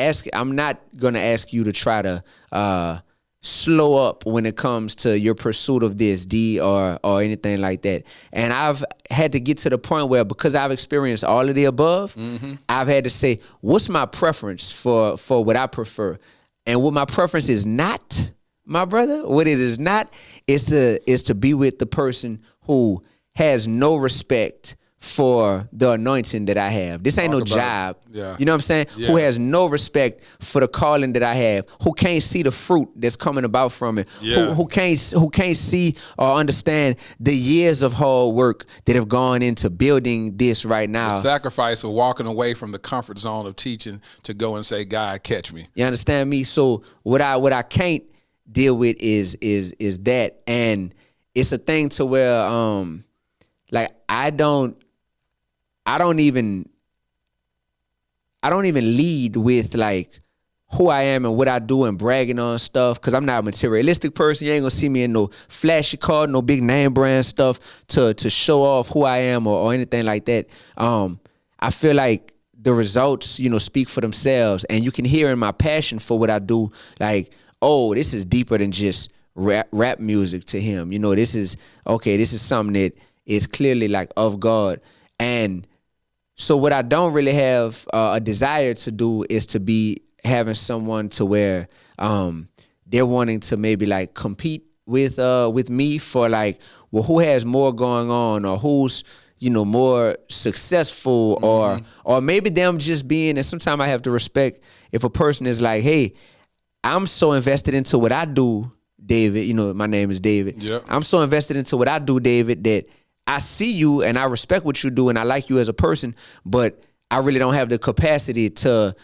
gonna ask you to try to slow up when it comes to your pursuit of this, D, or anything like that. And I've had to get to the point where, because I've experienced all of the above, I've had to say, what's my preference for what I prefer, and what my preference is not, my brother. What it is not is to be with the person who has no respect for the anointing that I have. This ain't no job. Yeah. You know what I'm saying? Yeah. Who has no respect for the calling that I have, who can't see the fruit that's coming about from it, who can't see or understand the years of hard work that have gone into building this right now. The sacrifice of walking away from the comfort zone of teaching to go and say, God, catch me. You understand me? So what I can't deal with is that, and it's a thing to where like I don't even lead with like who I am and what I do and bragging on stuff, because I'm not a materialistic person. You ain't gonna see me in no flashy car, no big name brand stuff to show off who I am or anything like that. I feel like the results, you know, speak for themselves, and you can hear in my passion for what I do, like, oh, this is deeper than just rap music to him. You know, this is something that is clearly like of God. And so what I don't really have a desire to do is to be having someone to where they're wanting to maybe like compete with me for like, well, who has more going on, or who's, you know, more successful, or maybe them just being, and sometimes I have to respect if a person is like, hey, I'm so invested into what I do, David, you know, my name is David. Yep. I'm so invested into what I do, David, that I see you and I respect what you do and I like you as a person, but I really don't have the capacity to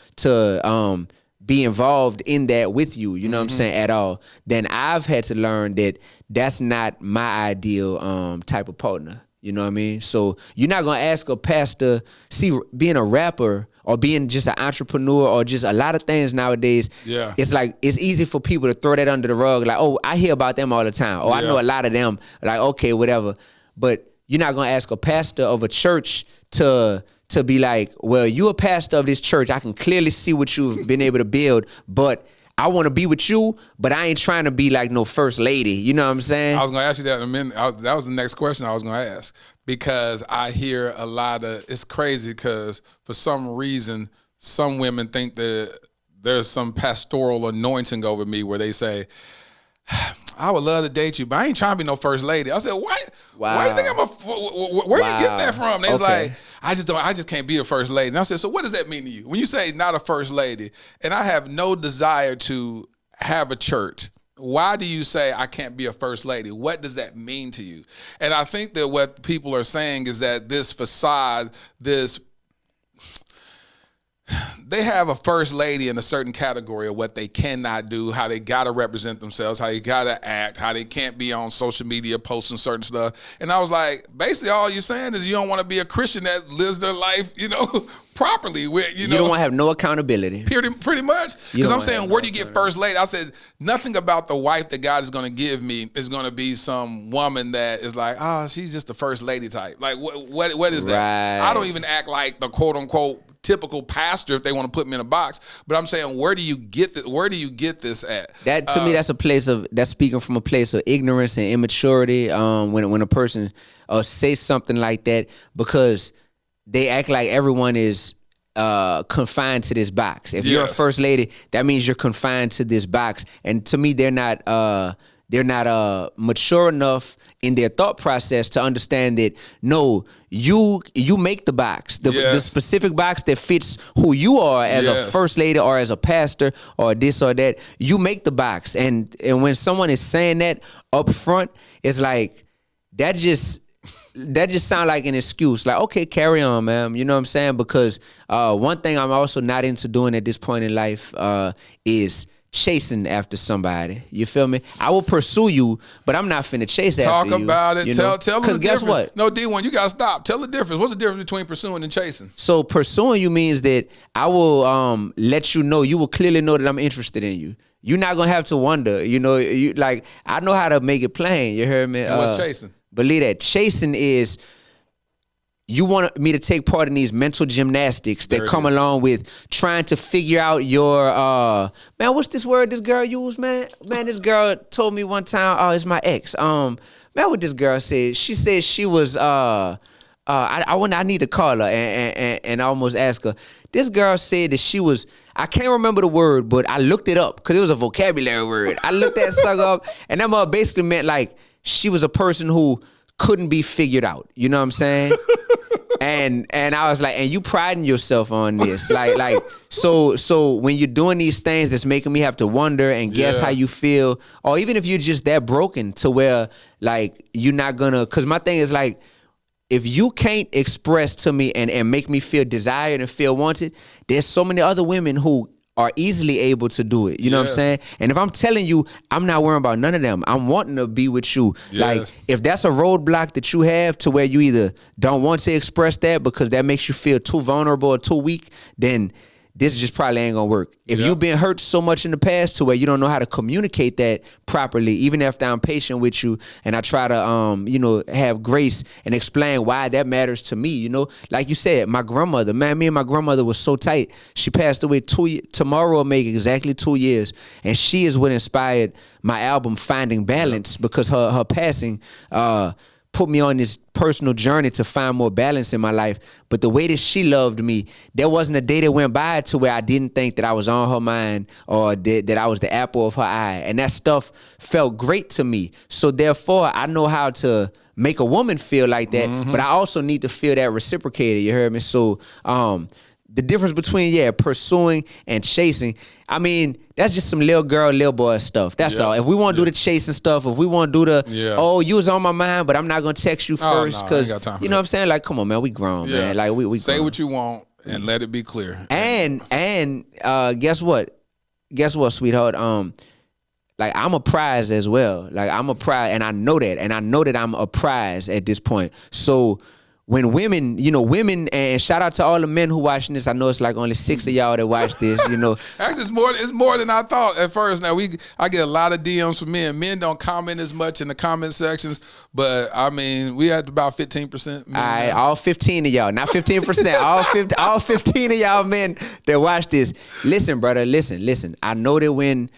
be involved in that with you, you know what I'm saying, at all. Then I've had to learn that that's not my ideal type of partner, you know what I mean? So you're not gonna ask a pastor, see, being a rapper or being just an entrepreneur or just a lot of things nowadays, it's like, it's easy for people to throw that under the rug, like, oh, I hear about them all the time, or I know a lot of them, like, okay, whatever. But you're not gonna ask a pastor of a church to be like, well, you a pastor of this church, I can clearly see what you've been able to build, but I want to be with you, but I ain't trying to be like no first lady. You know what I'm saying? I was gonna ask you that in a minute. That was the next question I was gonna ask, because I hear a lot of, it's crazy because for some reason, some women think that there's some pastoral anointing over me where they say, I would love to date you, but I ain't trying to be no first lady. I said, what? Wow. Why you think where you getting that from? They was like, I just can't be a first lady. And I said, so what does that mean to you? When you say not a first lady, and I have no desire to have a church, why do you say I can't be a first lady? What does that mean to you? And I think that what people are saying is that this facade, they have a first lady in a certain category of what they cannot do, how they got to represent themselves, how they got to act, how they can't be on social media posting certain stuff. And I was like, basically all you're saying is you don't want to be a Christian that lives their life, you know, properly. You don't want to have no accountability. Pretty much. Because I'm saying, where do you get first lady? I said, nothing about the wife that God is going to give me is going to be some woman that is like, she's just the first lady type. Like, what is that? Right. I don't even act like the quote unquote typical pastor if they want to put me in a box. But I'm saying, where do you get this at? That to me, that's speaking from a place of ignorance and immaturity. When a person says something like that, because they act like everyone is confined to this box. If you're a first lady, that means you're confined to this box. And to me, they're not mature enough in their thought process to understand that no, you make the box, the specific box that fits who you are as a first lady or as a pastor or this or that. You make the box, and when someone is saying that up front, it's like that just sound like an excuse. Like, okay, carry on, ma'am. You know what I'm saying? Because one thing I'm also not into doing at this point in life is chasing after somebody. You feel me? I will pursue you, but I'm not finna chase after you. Talk about it. Tell them the difference. Guess what? No, Dee-1, you gotta stop. Tell the difference. What's the difference between pursuing and chasing? So pursuing you means that I will let you know. You will clearly know that I'm interested in you. You're not gonna have to wonder. You know, I know how to make it plain. You heard me? And what's chasing? Believe that. Chasing is you want me to take part in these mental gymnastics that come along with trying to figure out your man, what's this word this girl used, man? Man, this girl told me one time, it's my ex. Man, what this girl said? She said she was I need to call her and almost ask her. This girl said that she was, I can't remember the word, but I looked it up because it was a vocabulary word. I looked that sucker up, and that basically meant like she was a person who couldn't be figured out. You know what I'm saying? And I was like, and you priding yourself on this. Like so when you're doing these things that's making me have to wonder and guess how you feel, or even if you're just that broken to where like you're not gonna, because my thing is like, if you can't express to me and make me feel desired and feel wanted, there's so many other women who are easily able to do it. You know what I'm saying? And if I'm telling you, I'm not worrying about none of them. I'm wanting to be with you. Like, if that's a roadblock that you have to where you either don't want to express that because that makes you feel too vulnerable or too weak, then this just probably ain't gonna work. If you've been hurt so much in the past to where you don't know how to communicate that properly, even after I'm patient with you and I try to, have grace and explain why that matters to me, like you said, my grandmother, man, me and my grandmother was so tight. She passed away tomorrow will make exactly 2 years. And she is what inspired my album, Finding Balance, because her passing, put me on this personal journey to find more balance in my life. But the way that she loved me, there wasn't a day that went by to where I didn't think that I was on her mind or that I was the apple of her eye. And that stuff felt great to me. So therefore, I know how to make a woman feel like that, but I also need to feel that reciprocated. You heard me? So the difference between, pursuing and chasing, I mean, that's just some little girl, little boy stuff. That's all. If we want to do the chasing stuff, if we want to do the, you was on my mind, but I'm not going to text you first because, you know what I'm saying? Like, come on, man, we grown, man. Like, we say grown. what you want and let it be clear. And guess what? Guess what, sweetheart? Like, I'm a prize as well. Like, I'm a prize, and I know that. And I know that I'm a prize at this point. So when women, and shout out to all the men who watching this. I know it's like only 6 of y'all that watch this, Actually, it's more than I thought at first. Now, I get a lot of DMs from men. Men don't comment as much in the comment sections, but I mean, we had about 15%. All right, all 15 of y'all, not 15%, all 15 of y'all men that watch this. Listen, brother, listen. I know that when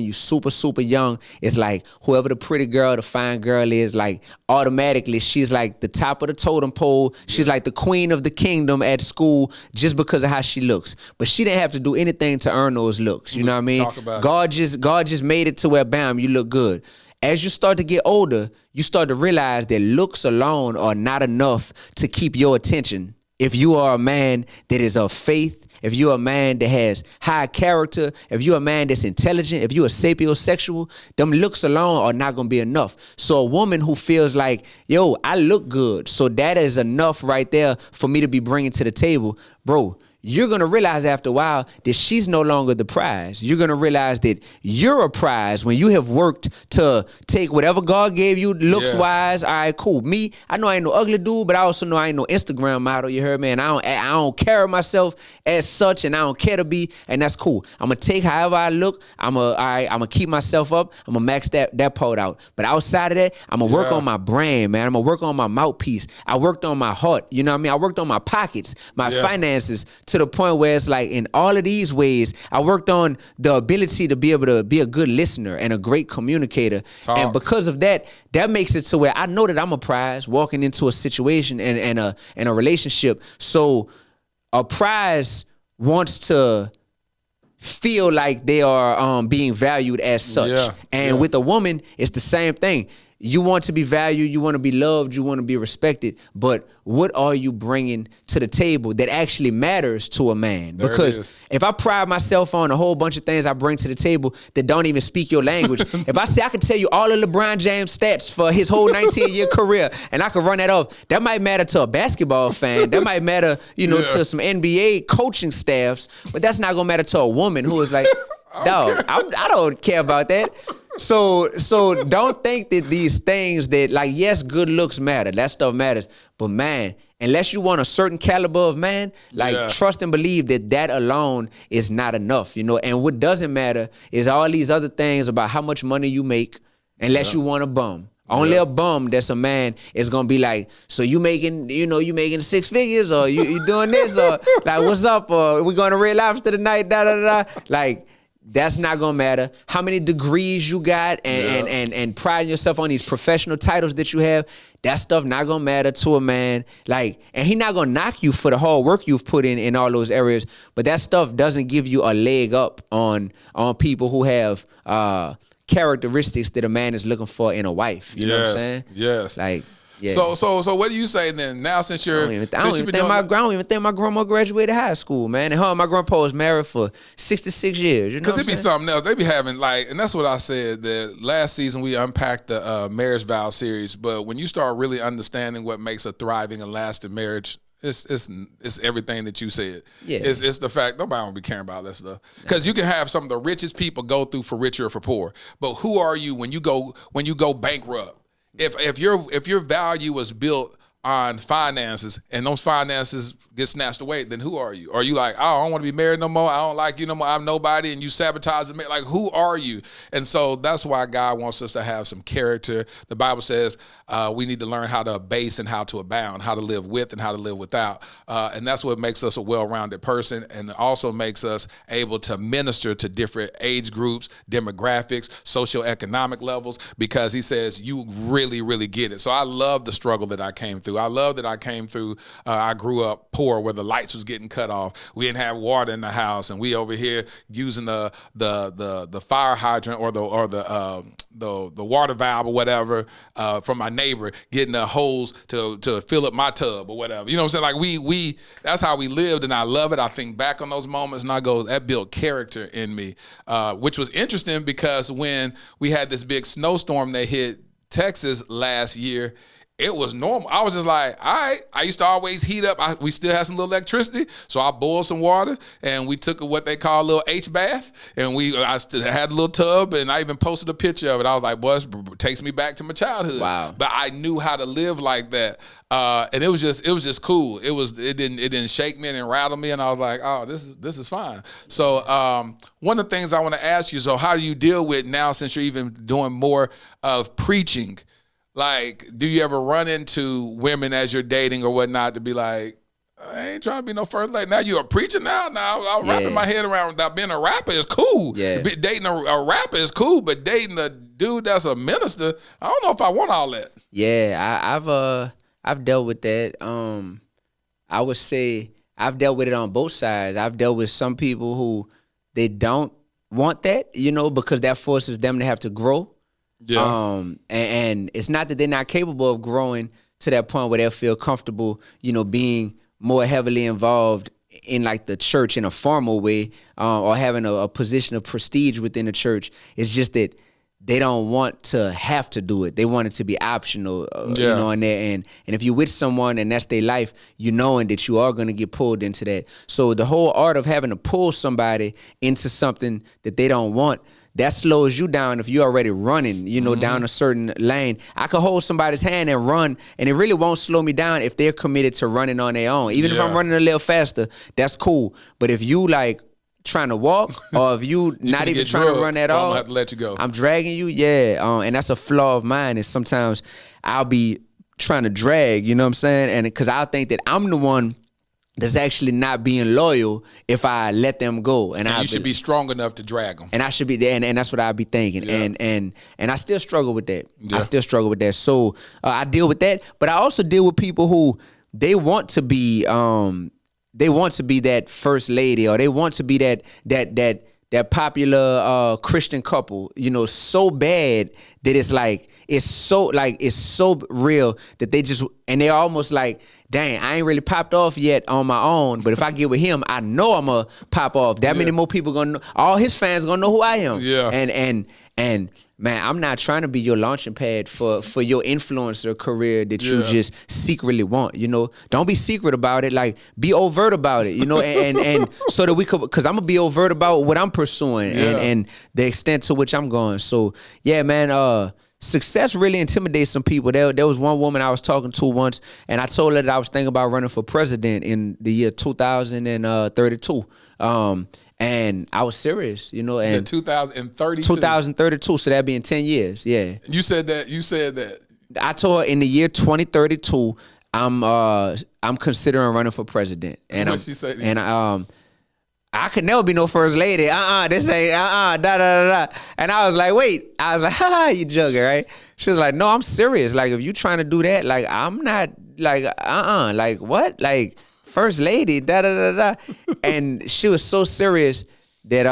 you super, super young, it's like whoever the pretty girl, the fine girl is, like automatically she's like the top of the totem pole. She's like the queen of the kingdom at school just because of how she looks. But she didn't have to do anything to earn those looks. You know what I mean? God just made it to where, bam, you look good. As you start to get older, you start to realize that looks alone are not enough to keep your attention. If you are a man that is of faith, if you're a man that has high character, if you're a man that's intelligent, if you're a sapiosexual, them looks alone are not gonna be enough. So a woman who feels like, yo, I look good, so that is enough right there for me to be bringing to the table, bro, you're going to realize after a while that she's no longer the prize. You're going to realize that you're a prize when you have worked to take whatever God gave you looks wise. All right, cool. Me, I know I ain't no ugly dude, but I also know I ain't no Instagram model. You heard me? And I don't carry myself as such, and I don't care to be, and that's cool. I'm going to take however I look. I'm going to keep myself up. I'm going to max that part out. But outside of that, I'm going to work on my brand, man. I'm going to work on my mouthpiece. I worked on my heart. You know what I mean? I worked on my pockets, my finances, to the point where it's like in all of these ways, I worked on the ability to be able to be a good listener and a great communicator. And because of that, that makes it to where I know that I'm a prize walking into a situation and a relationship. So a prize wants to feel like they are being valued as such. And with a woman, it's the same thing. You want to be valued, you want to be loved, you want to be respected, but what are you bringing to the table that actually matters to a man? Because if I pride myself on a whole bunch of things I bring to the table that don't even speak your language, if I say I can tell you all of LeBron James stats for his whole 19-year career and I can run that off, that might matter to a basketball fan, that might matter, to some NBA coaching staffs, but that's not gonna matter to a woman who is like, dog, I don't care about that. So don't think that these things that, like, yes, good looks matter. That stuff matters. But man, unless you want a certain caliber of man, like trust and believe that alone is not enough, And what doesn't matter is all these other things about how much money you make, unless you want a bum. Only a bum that's a man is gonna be like, so you making 6 figures, or you doing this, or like, what's up, or we going to Red Lobster tonight, like. That's not gonna matter. How many degrees you got and priding yourself on these professional titles that you have, that stuff not gonna matter to a man. Like, and he not gonna knock you for the hard work you've put in all those areas. But that stuff doesn't give you a leg up on people who have characteristics that a man is looking for in a wife. You know what I'm saying? Yes. Like. Yeah. So what do you say then? Now since you're, I don't even think my grandma graduated high school, man. And her and my grandpa was married for 66 years. You know, because it be something else. They be having like, and that's what I said. That last season we unpacked the marriage vow series, but when you start really understanding what makes a thriving and lasting marriage, it's everything that you said. Yeah. It's the fact nobody will be caring about that stuff. Because you can have some of the richest people go through for richer or for poor, but who are you when you go bankrupt? If your value was built on finances and those finances get snatched away, then who are you? Are you like, oh, I don't want to be married no more, I don't like you no more, I'm nobody, and you sabotage the marriage? Like, who are you? And so that's why God wants us to have some character. The Bible says we need to learn how to abase and how to abound, how to live with and how to live without. And that's what makes us a well-rounded person, and also makes us able to minister to different age groups, demographics, socioeconomic levels, because he says you really, really get it. So I love the struggle that I came through. I love that I came through, I grew up poor where the lights was getting cut off. We didn't have water in the house, and we over here using the fire hydrant or the water valve or whatever from my neighbor, getting the hose to fill up my tub or whatever. You know what I'm saying? Like we that's how we lived, and I love it. I think back on those moments and I go, that built character in me, which was interesting because when we had this big snowstorm that hit Texas last year, it was normal. I was just like, all right. I used to always heat up. We still had some little electricity, so I boiled some water, and we took what they call a little H bath, and I had a little tub, and I even posted a picture of it. I was like, boy, it takes me back to my childhood. Wow. But I knew how to live like that, and it was just cool. It didn't shake me and rattle me, and I was like, oh, this is fine. So one of the things I want to ask you, so how do you deal with now, since you're even doing more of preaching? Like, do you ever run into women as you're dating or whatnot to be like, I ain't trying to be no first lady. Now you're a preacher now? Now I'm wrapping my head around that being a rapper is cool. Yeah. Dating a rapper is cool, but dating a dude that's a minister, I don't know if I want all that. Yeah, I've dealt with that. I would say I've dealt with it on both sides. I've dealt with some people who they don't want that, because that forces them to have to grow. Yeah. And it's not that they're not capable of growing to that point where they'll feel comfortable, being more heavily involved in like the church in a formal way, or having a position of prestige within the church. It's just that they don't want to have to do it. They want it to be optional, you know, and if you're with someone and that's their life, you knowing that you are going to get pulled into that. So the whole art of having to pull somebody into something that they don't want, that slows you down if you're already running, you know, down a certain lane. I could hold somebody's hand and run, and it really won't slow me down if they're committed to running on their own. Even if I'm running a little faster, that's cool. But if you like trying to walk, or if you not even trying to run at all, I'm gonna have to let you go. I'm dragging you, and that's a flaw of mine. Is sometimes I'll be trying to drag, you know what I'm saying, and because I think that I'm the one that's actually not being loyal if I let them go, and you should be strong enough to drag them. And I should be there, and that's what I'll be thinking, and I still struggle with that. Yeah. I still struggle with that. So I deal with that, but I also deal with people who they want to be that first lady, or they want to be that popular Christian couple, you know, so bad that it's so real that they're almost like, dang, I ain't really popped off yet on my own, but if I get with him, I know I'm gonna pop off. That many more people gonna know, all his fans gonna know who I am. Yeah. And man, I'm not trying to be your launching pad for your influencer career that you just secretly want, you know. Don't be secret about it, like be overt about it, you know, and so that we could, because I'm gonna be overt about what I'm pursuing and the extent to which I'm going. So yeah, man, success really intimidates some people. There was one woman I was talking to once, and I told her that I was thinking about running for president in the year 2032. And I was serious, you know. And 2032. 2032, so that'd be in 10 years, yeah. You said that. I told her in the year 2032, I'm considering running for president. And what she say to you? And I could never be no first lady. This ain't da da da da. And I was like, wait. I was like, ha, you joking, right? She was like, no, I'm serious. Like, if you trying to do that, like, I'm not, like, like, what? Like, first lady, da da da da. And she was so serious that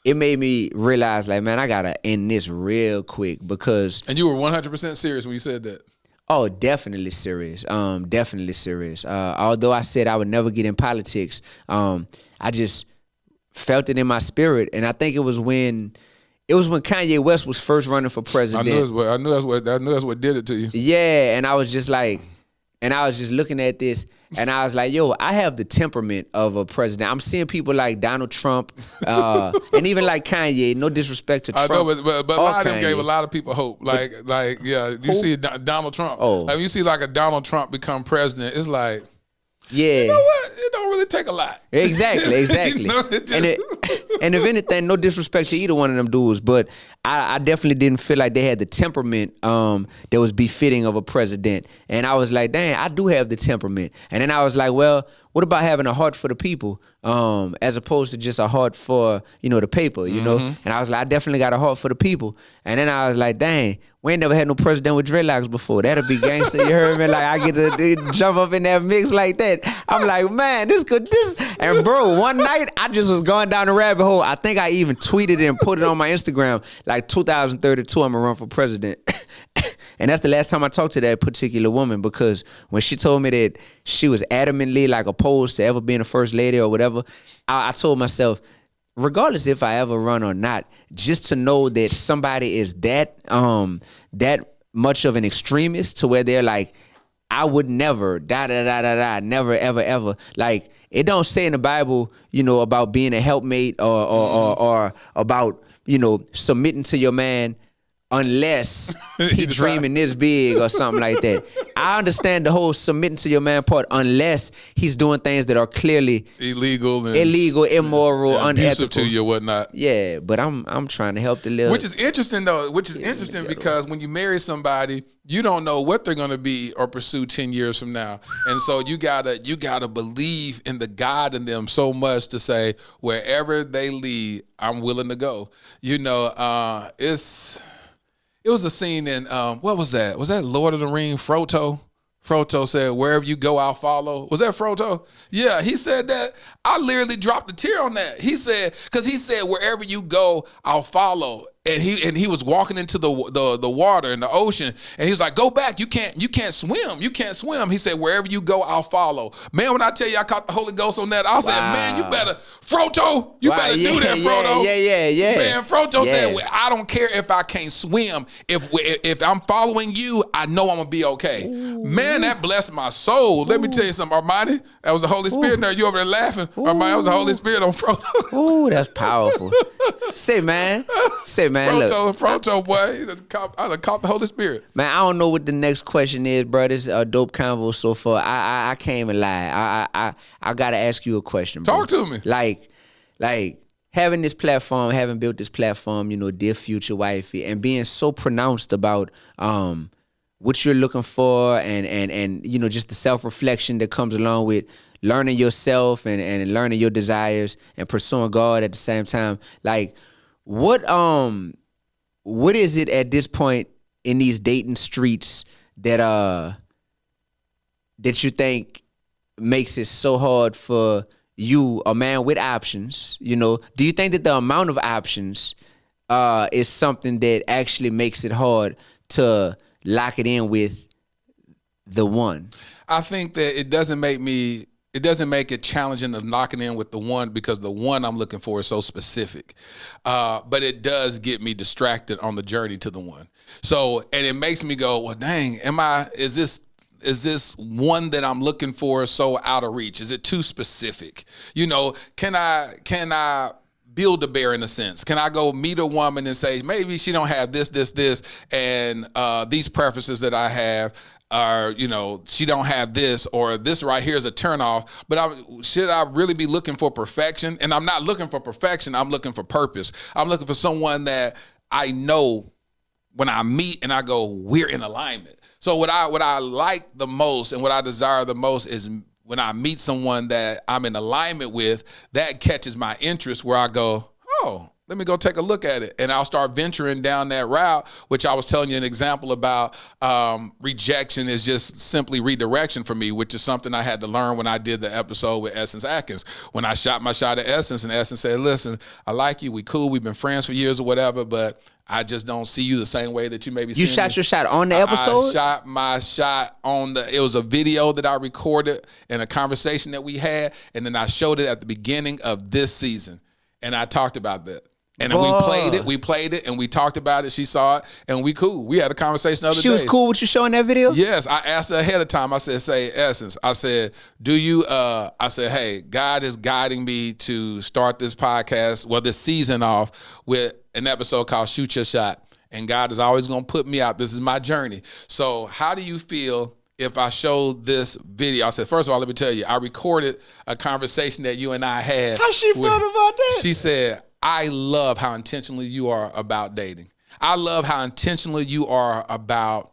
it made me realize, like, man, I gotta end this real quick, because. And you were 100% serious when you said that. Oh, definitely serious. Definitely serious. Although I said I would never get in politics, I just felt it in my spirit, and I think it was when Kanye West was first running for president. I knew that's what did it to you. Yeah, and I was just like, and I was just looking at this, and I was like, yo, I have the temperament of a president. I'm seeing people like Donald Trump, and even like Kanye, no disrespect to Trump. I know, but a lot of them gave a lot of people hope. You see Donald Trump. Oh. Like, you see like a Donald Trump become president, it's like, yeah. You know what? It don't really take a lot. Exactly. You know, and if anything, no disrespect to either one of them dudes, but I definitely didn't feel like they had the temperament that was befitting of a president. And I was like, dang, I do have the temperament. And then I was like, well, what about having a heart for the people, as opposed to just a heart for, you know, the paper, you know? And I was like, I definitely got a heart for the people. And then I was like, dang, we ain't never had no president with dreadlocks before. That'll be gangster. You heard me? Like, I get to jump up in that mix like that. I'm like, man, this. And bro, one night I just was going down the rabbit hole. I think I even tweeted it and put it on my Instagram, like 2032, I'm gonna run for president. And that's the last time I talked to that particular woman, because when she told me that she was adamantly like opposed to ever being a first lady or whatever, I told myself, regardless if I ever run or not, just to know that somebody is that much of an extremist to where they're like, I would never, never, ever, ever. Like, it don't say in the Bible, you know, about being a helpmate or about, you know, submitting to your man unless he dreaming this big or something like that. I understand the whole submitting to your man part, unless he's doing things that are clearly illegal, immoral, unethical to you or whatnot. Yeah, but I'm trying to help the little. Which is interesting though. Because when you marry somebody, you don't know what they're gonna be or pursue 10 years from now, and so you gotta believe in the God in them so much to say, wherever they lead, I'm willing to go. You know, it was a scene in, what was that? Was that Lord of the Rings, Frodo? Frodo said, wherever you go, I'll follow. Was that Frodo? Yeah, he said that. I literally dropped a tear on that. He said, because he said, wherever you go, I'll follow. And he was walking into the water in the ocean, and he was like, "Go back! You can't swim! You can't swim!" He said, "Wherever you go, I'll follow." Man, when I tell you I caught the Holy Ghost on that, I said, "Man, you better, Froto, you better do that, Frodo." Yeah. Man, Froto said, well, "I don't care if I can't swim. If I'm following you, I know I'm gonna be okay." Ooh. Man, that blessed my soul. Let me tell you something, Armani. That was the Holy Spirit. There, you over there laughing, Armani. That was the Holy Spirit on Frodo. Ooh, that's powerful. Say, man. Froto, boy. I done caught the Holy Spirit. Man, I don't know what the next question is, bro. This is a dope convo so far. I can't even lie. I gotta ask you a question, bro. Talk to me. Like having this platform, having built this platform, Dear Future Wifey, and being so pronounced about what you're looking for and just the self-reflection that comes along with learning yourself and learning your desires and pursuing God at the same time. Like, what is it at this point in these dating streets that you think makes it so hard for you, a man with options? Do you think that the amount of options is something that actually makes it hard to lock it in with the one? I think that it doesn't make it challenging to lock it in with the one, because the one I'm looking for is so specific. But it does get me distracted on the journey to the one. So, and it makes me go, well, dang, is this one that I'm looking for so out of reach? Is it too specific? Can I build a bear in a sense? Can I go meet a woman and say, maybe she don't have this, and these preferences that I have are, she don't have this, or this right here is a turnoff, but should I really be looking for perfection? And I'm not looking for perfection. I'm looking for purpose. I'm looking for someone that I know when I meet and I go, we're in alignment. So what I like the most and what I desire the most is when I meet someone that I'm in alignment with, that catches my interest, where I go, oh, let me go take a look at it. And I'll start venturing down that route, which I was telling you an example about. Rejection is just simply redirection for me, which is something I had to learn when I did the episode with Essence Atkins. When I shot my shot at Essence, and Essence said, listen, I like you, we cool, we've been friends for years or whatever, but I just don't see you the same way that you maybe see me. You shot your shot on the episode? I shot my shot it was a video that I recorded in a conversation that we had, and then I showed it at the beginning of this season, and I talked about that. And then we played it, and we talked about it. She saw it, and we cool. We had a conversation the other day. She was cool with you showing that video? Yes. I asked her ahead of time. I said, say, Essence, I said, I said, hey, God is guiding me to start this podcast, this season off with an episode called Shoot Your Shot. And God is always going to put me out. This is my journey. So how do you feel if I showed this video? I said, first of all, let me tell you, I recorded a conversation that you and I had. How she felt about that? She said, I love how intentionally you are about dating. I love how intentionally you are about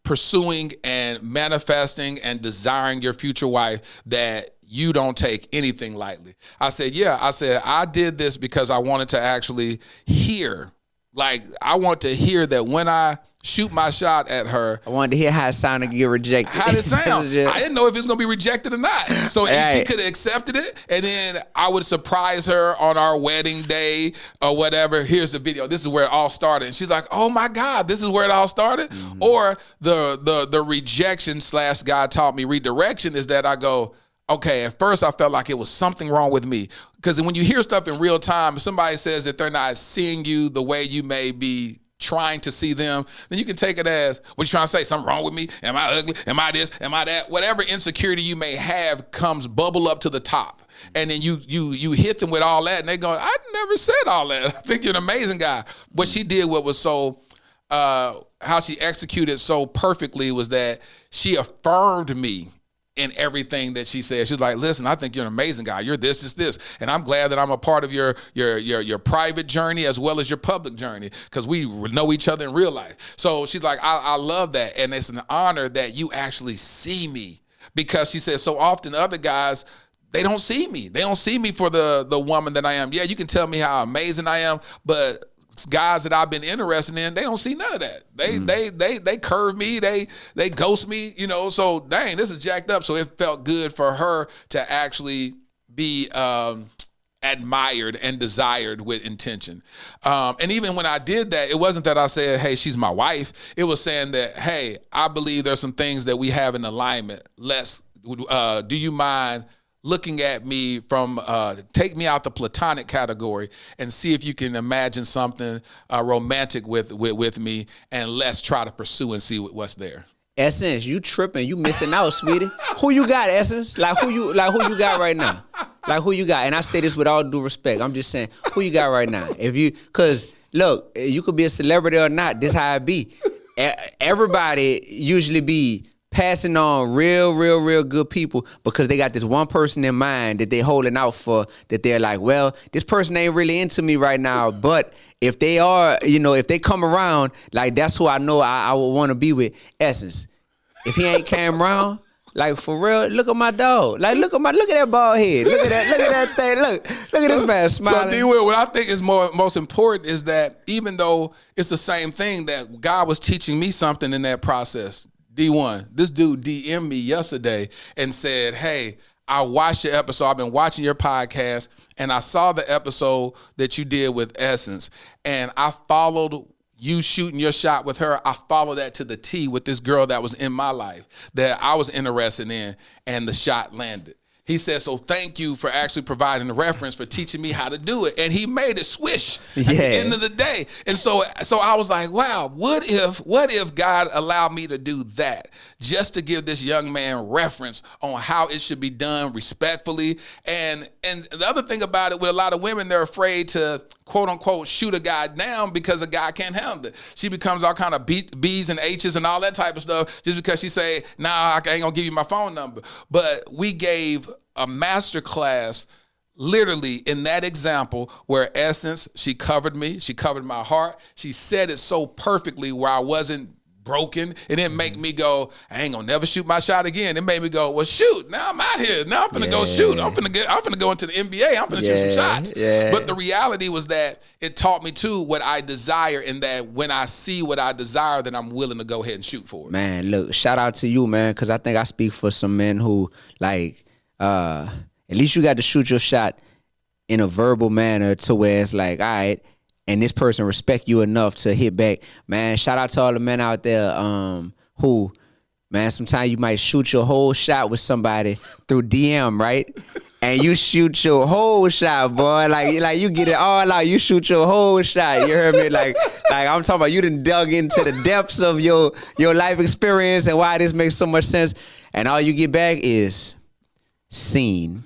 pursuing and manifesting and desiring your future wife, that you don't take anything lightly. I said, yeah. I said, I did this because I wanted to actually hear. Like, I want to hear that when I shoot my shot at her. I wanted to hear how it sounded to get rejected. How did it sound? I didn't know if it was going to be rejected or not. So she could have accepted it, and then I would surprise her on our wedding day or whatever. Here's the video. This is where it all started. And she's like, oh my God, this is where it all started? Mm-hmm. Or the rejection / God taught me redirection is that I go, okay, at first I felt like it was something wrong with me. Because when you hear stuff in real time, if somebody says that they're not seeing you the way you may be trying to see them, then you can take it as, what you trying to say? Something wrong with me? Am I ugly? Am I this? Am I that? Whatever insecurity you may have comes bubble up to the top. And then you hit them with all that, and they go, I never said all that. I think you're an amazing guy. What she did, what was so, how she executed so perfectly was that she affirmed me in everything that she said. She's like, listen, I think you're an amazing guy. You're this. And I'm glad that I'm a part of your private journey as well as your public journey, because we know each other in real life. So she's like, I love that. And it's an honor that you actually see me, because she said so often other guys, they don't see me. They don't see me for the woman that I am. Yeah, you can tell me how amazing I am, but guys that I've been interested in, they don't see none of that. They curve me, they ghost me, so dang, this is jacked up. So it felt good for her to actually be admired and desired with intention. And even when I did that, it wasn't that I said, hey, she's my wife. It was saying that, hey, I believe there's some things that we have in alignment. Do you mind looking at me from, take me out the platonic category and see if you can imagine something romantic with me, and let's try to pursue and see what's there. Essence, you tripping, you missing out, sweetie. Who you got, Essence? Who you got right now? Who you got? And I say this with all due respect. I'm just saying, who you got right now? Cause look, you could be a celebrity or not. This how it be. Everybody usually be passing on real good people because they got this one person in mind that they holding out for, that they're like, well, this person ain't really into me right now, but if they are, if they come around, like, that's who I know I would want to be with. Essence, if he ain't came around, like, for real, look at my dog. Like, look at that bald head. Look at that thing. Look at this man smiling. So, D-Will, what I think is most important is that even though it's the same thing, that God was teaching me something in that process. D-1, this dude DM'd me yesterday and said, hey, I watched your episode. I've been watching your podcast, and I saw the episode that you did with Essence, and I followed you shooting your shot with her. I followed that to the T with this girl that was in my life that I was interested in, and the shot landed. He said, so thank you for actually providing the reference, for teaching me how to do it. And he made it swish at the end of the day. And so I was like, wow, what if God allowed me to do that, just to give this young man reference on how it should be done respectfully. And the other thing about it, with a lot of women, they're afraid to, quote unquote, shoot a guy down because a guy can't handle it. She becomes all kind of B's and H's and all that type of stuff just because she say, nah, I ain't gonna give you my phone number. But we gave a master class literally in that example where Essence, she covered me, she covered my heart. She said it so perfectly where I wasn't broken. It didn't make me go, I ain't gonna never shoot my shot again. It made me go, well, shoot, now I'm out here. Now I'm finna go shoot. I'm finna go into the NBA. I'm finna shoot some shots. But the reality was that it taught me too what I desire, and that when I see what I desire, then I'm willing to go ahead and shoot for it. Man, look, shout out to you, man, because I think I speak for some men who, like, at least you got to shoot your shot in a verbal manner to where it's like, all right, and this person respect you enough to hit back. Man, shout out to all the men out there who, man, sometimes you might shoot your whole shot with somebody through DM, right? And you shoot your whole shot, boy. Like you get it all out. You shoot your whole shot. You heard me? Like I'm talking about, you done dug into the depths of your life experience and why this makes so much sense. And all you get back is seen.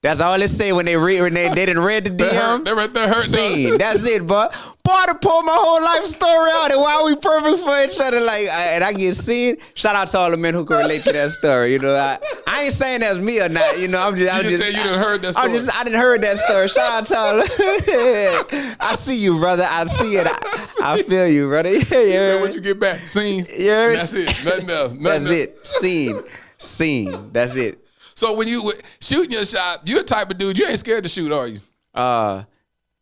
That's all they say when they didn't read the DM. They hurt. Seen. That's it, boy. Boy, to pull my whole life story out and why we perfect for each other. And I get seen. Shout out to all the men who can relate to that story. I ain't saying that's me or not. I'm just saying you done heard that story. I didn't heard that story. Shout out to all the I see you, brother. I see it. I feel you, brother. Yeah. What you get back? Seen. Yeah. That's it. Nothing else. That's it. Seen. That's it. So when you shooting your shot, you're the type of dude, you ain't scared to shoot, are you? Nah,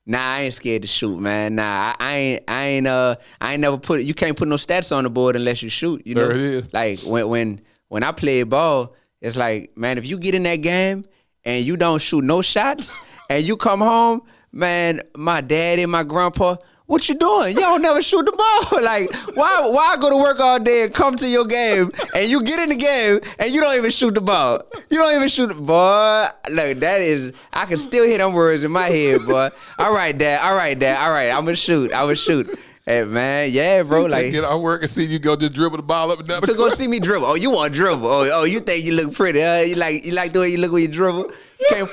I ain't scared to shoot, man. Nah, I ain't never put, you can't put no stats on the board unless you shoot. There it is. Like when I play ball, it's like, man, if you get in that game and you don't shoot no shots and you come home, man, my daddy and my grandpa, what you doing? You don't never shoot the ball. Like, why go to work all day and come to your game and you get in the game and you don't even shoot the ball? You don't even shoot the ball. Look, that is, I can still hear them words in my head, boy. All right, Dad. All right. I'm going to shoot. Hey, man, yeah, bro. Like, get off work and see you go just dribble the ball up and down the court. To go see me dribble. Oh, you want to dribble. Oh, you think you look pretty. You like the way you look when you dribble? You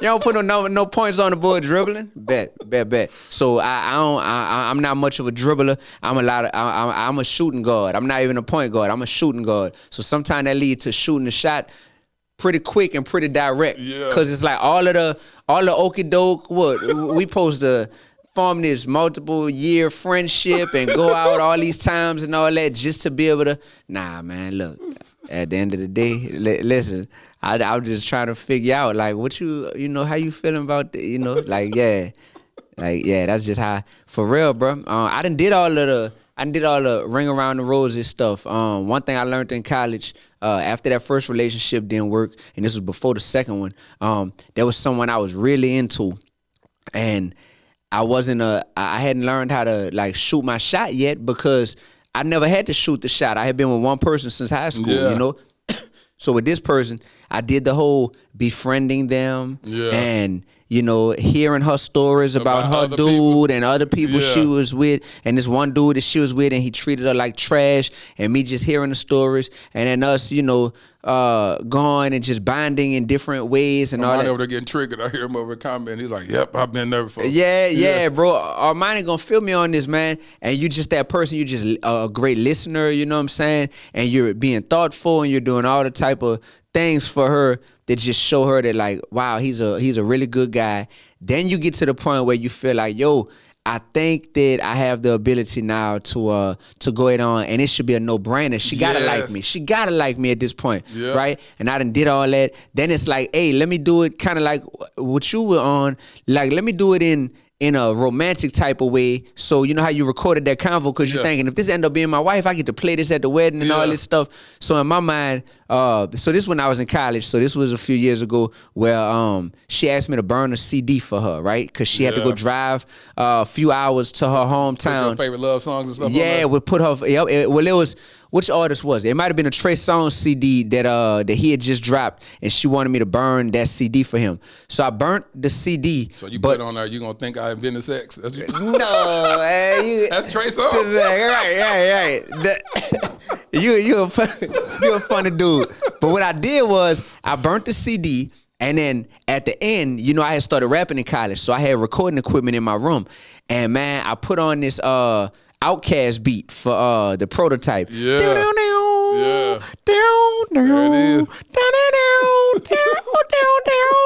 don't put no points on the board dribbling. Bet. So I'm not much of a dribbler. I'm a shooting guard. I'm not even a point guard. I'm a shooting guard. So sometimes that leads to shooting the shot pretty quick and pretty direct. Yeah. Cause it's like all the okie doke. What we supposed to form this multiple year friendship and go out all these times and all that just to be able to. Nah, man. Look, at the end of the day, listen. I'm just trying to figure out, like, what how you feeling about the, like, yeah, that's just how, for real, bro. I done did all of I did all the ring around the roses stuff. One thing I learned in college, after that first relationship didn't work, and this was before the second one, there was someone I was really into, and I hadn't learned how to like shoot my shot yet because I never had to shoot the shot. I had been with one person since high school, you know? So with this person, I did the whole befriending them and, you know, hearing her stories about her dude people. And other people she was with, and this one dude that she was with, and he treated her like trash, and me just hearing the stories, and then us, you know, going and just bonding in different ways and all that. Over there getting triggered. I hear him over comment. He's like, "Yep, I've been there before." Yeah, bro. Armani gonna feel me on this, man. And you just that person. You just a great listener. You know what I'm saying? And you're being thoughtful, and you're doing all the type of things for her that just show her that like, wow, he's a really good guy. Then you get to the point where you feel like, yo, I think that I have the ability now to go ahead on, and it should be a no-brainer. She gotta like me. She gotta like me at this point, right? And I done did all that. Then it's like, hey, let me do it kind of like what you were on. Like, let me do it in a romantic type of way. So you know how you recorded that convo because you're thinking, if this end up being my wife, I get to play this at the wedding and all this stuff. So in my mind, so this when I was in college, so this was a few years ago, where she asked me to burn a CD for her, right? Because she had to go drive a few hours to her hometown. Put your favorite love songs and stuff. Yeah, we put her. Well, it was. Which artist was it? It might have been a Trey Songz CD that he had just dropped, and she wanted me to burn that CD for him. So I burnt the CD. So you put it on there, you gonna think I invented sex? No, hey, that's Trey Songz. Right. You a funny dude. But what I did was I burnt the CD. And then at the end, you know, I had started rapping in college, so I had recording equipment in my room. And man, I put on this Outkast beat for the prototype. Yeah.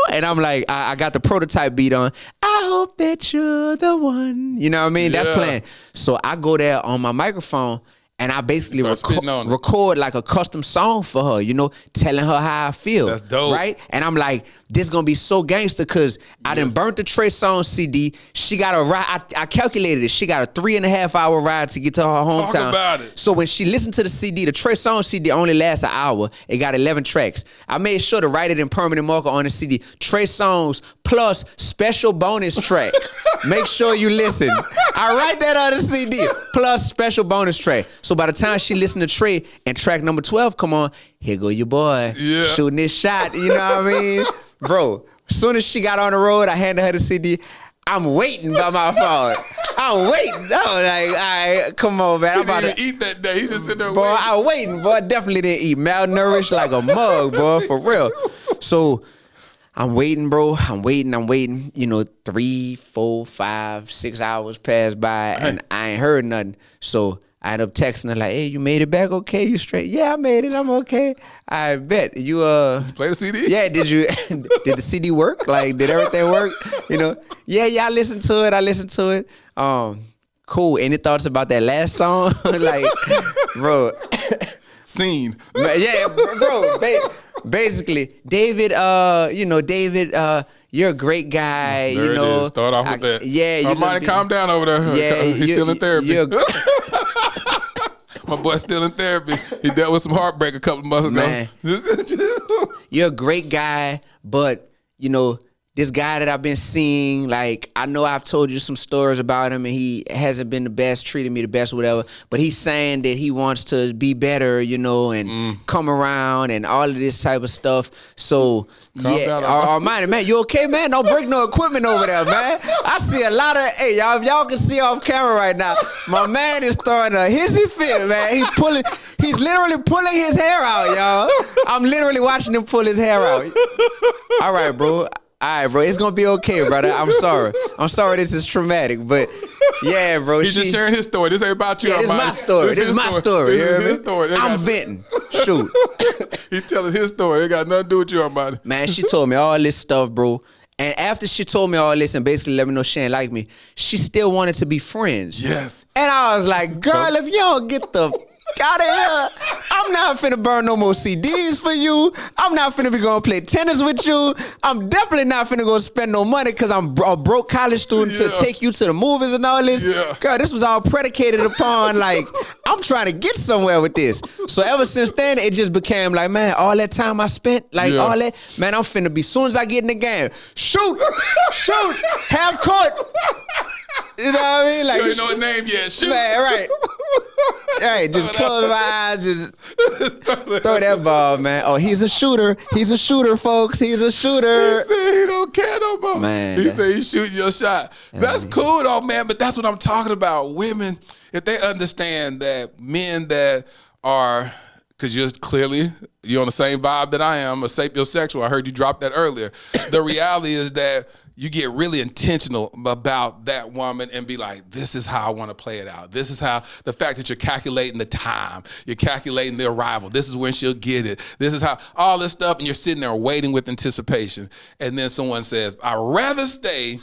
And I'm like, I got the prototype beat on. I hope that you're the one. You know what I mean? That's playing. So I go there on my microphone, and I basically record like a custom song for her, you know, telling her how I feel. That's dope. Right? And I'm like, this gonna be so gangster because I done burnt the Trey Songz CD. She got a ride. I calculated it. She got a 3.5 hour ride to get to her hometown. Talk about it. So when she listened to the CD, the Trey Songz CD only lasts an hour. It got 11 tracks. I made sure to write it in permanent marker on the CD. Trey Songz plus special bonus track. Make sure you listen. I write that on the CD plus special bonus track. So by the time she listened to Trey and track number 12 come on, here go your boy shooting this shot. You know what I mean? Bro, as soon as she got on the road, I handed her the CD. I'm waiting by my phone. I'm waiting. I was like, all right, come on, man. I'm about to eat that day. He just sitting there waiting. Boy, I was waiting, boy. I definitely didn't eat. Malnourished like a mug, boy, for real. So I'm waiting, bro. I'm waiting. You know, 3, 4, 5, 6 hours pass by, and I ain't heard nothing. So I end up texting her like, hey, you made it back okay? You straight? Yeah, I made it. I'm okay. I bet. You play the CD? Yeah, did the CD work? Like, did everything work? You know? Yeah, I listened to it. Cool. Any thoughts about that last song? Like, bro. Scene. Yeah, bro. Basically, David, you're a great guy. There you know. It is. Start off with that. Yeah. Armani, calm down over there. Yeah. He's still in therapy. My boy's still in therapy. He dealt with some heartbreak a couple of months ago. Man, you're a great guy, but, you know, this guy that I've been seeing, like, I know I've told you some stories about him and he hasn't been the best, treated me the best, whatever, but he's saying that he wants to be better, you know, and come around and all of this type of stuff. So, Armani, man, you okay, man? Don't break no equipment over there, man. I see a lot of, hey, y'all, if y'all can see off camera right now, my man is throwing a hissy fit, man. He's literally pulling his hair out, y'all. I'm literally watching him pull his hair out. All right, bro. All right, bro. It's going to be okay, brother. I'm sorry. This is traumatic, but yeah, bro. He's just sharing his story. This ain't about you, This is my story. This is my story. This is his story. I'm venting. Shoot. He's telling his story. It got nothing to do with you, Armani. Man, she told me all this stuff, bro. And after she told me all this and basically let me know she ain't like me, she still wanted to be friends. Yes. And I was like, girl, if you don't get the out of here. I'm not finna burn no more CDs for you. I'm not finna be going to play tennis with you. I'm definitely not finna go spend no money because I'm a broke college student to take you to the movies and all this. Yeah. Girl, this was all predicated upon, like, I'm trying to get somewhere with this. So ever since then, it just became like, man, all that time I spent, like all that, man, I'm finna be, soon as I get in the game, shoot, half court. You know what I mean? Like, you ain't know his name yet. Shoot. Man, right. Right, just close my eyes, just throw that ball, man. Oh, he's a shooter. He's a shooter, folks. He's a shooter. He said he don't care no more. Man, he said he's shooting your shot. That's cool though, man, but that's what I'm talking about. Women, if they understand that men that are, because you're on the same vibe that I am, a sapiosexual. I heard you drop that earlier. The reality is that you get really intentional about that woman and be like, this is how I want to play it out. This is how, the fact that you're calculating the time, you're calculating the arrival. This is when she'll get it. This is how, all this stuff, and you're sitting there waiting with anticipation. And then someone says, I'd rather stay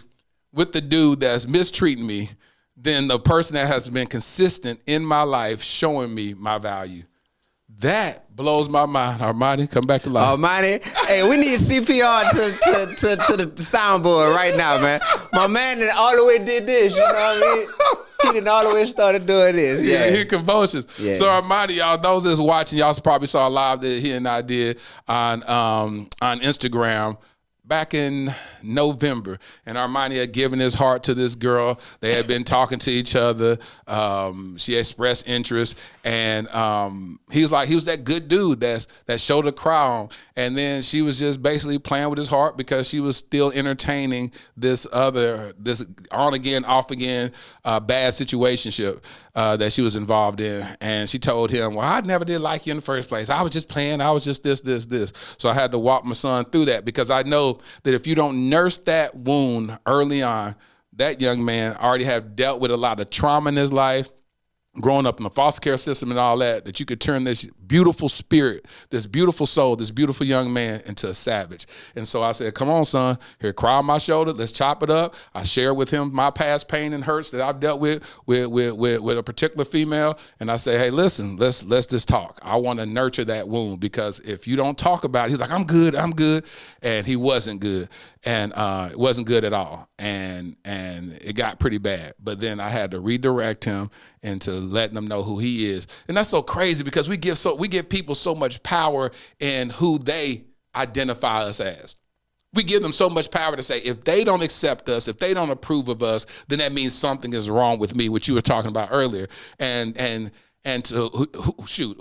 with the dude that's mistreating me than the person that has been consistent in my life showing me my value. That blows my mind. Armani, come back to life. Armani, hey, we need CPR to the soundboard right now, man. My man that all the way did this, you know what I mean? He didn't all the way started doing this. Yeah, he convulsions. Yeah. So Armani, y'all, those that's watching, y'all probably saw a live that he and I did on Instagram back in November, and Armani had given his heart to this girl. They had been talking to each other. She expressed interest, and he was that good dude that showed a crown. And then she was just basically playing with his heart because she was still entertaining this on again, off again bad situationship that she was involved in. And she told him, well, I never did like you in the first place. I was just playing. I was just this. So I had to walk my son through that, because I know that if you don't nurse that wound early on, that young man already have dealt with a lot of trauma in his life, growing up in the foster care system and all that you could turn this beautiful spirit, this beautiful soul, this beautiful young man into a savage. And so I said, come on, son, here, cry on my shoulder. Let's chop it up. I share with him my past pain and hurts that I've dealt with a particular female. And I say, hey, listen, let's just talk. I want to nurture that wound, because if you don't talk about it, he's like, I'm good. And he wasn't good. And it wasn't good at all. And it got pretty bad. But then I had to redirect him into letting them know who he is. And that's so crazy, because we give people so much power in who they identify us as. We give them so much power to say, if they don't accept us, if they don't approve of us, then that means something is wrong with me, which you were talking about earlier. And to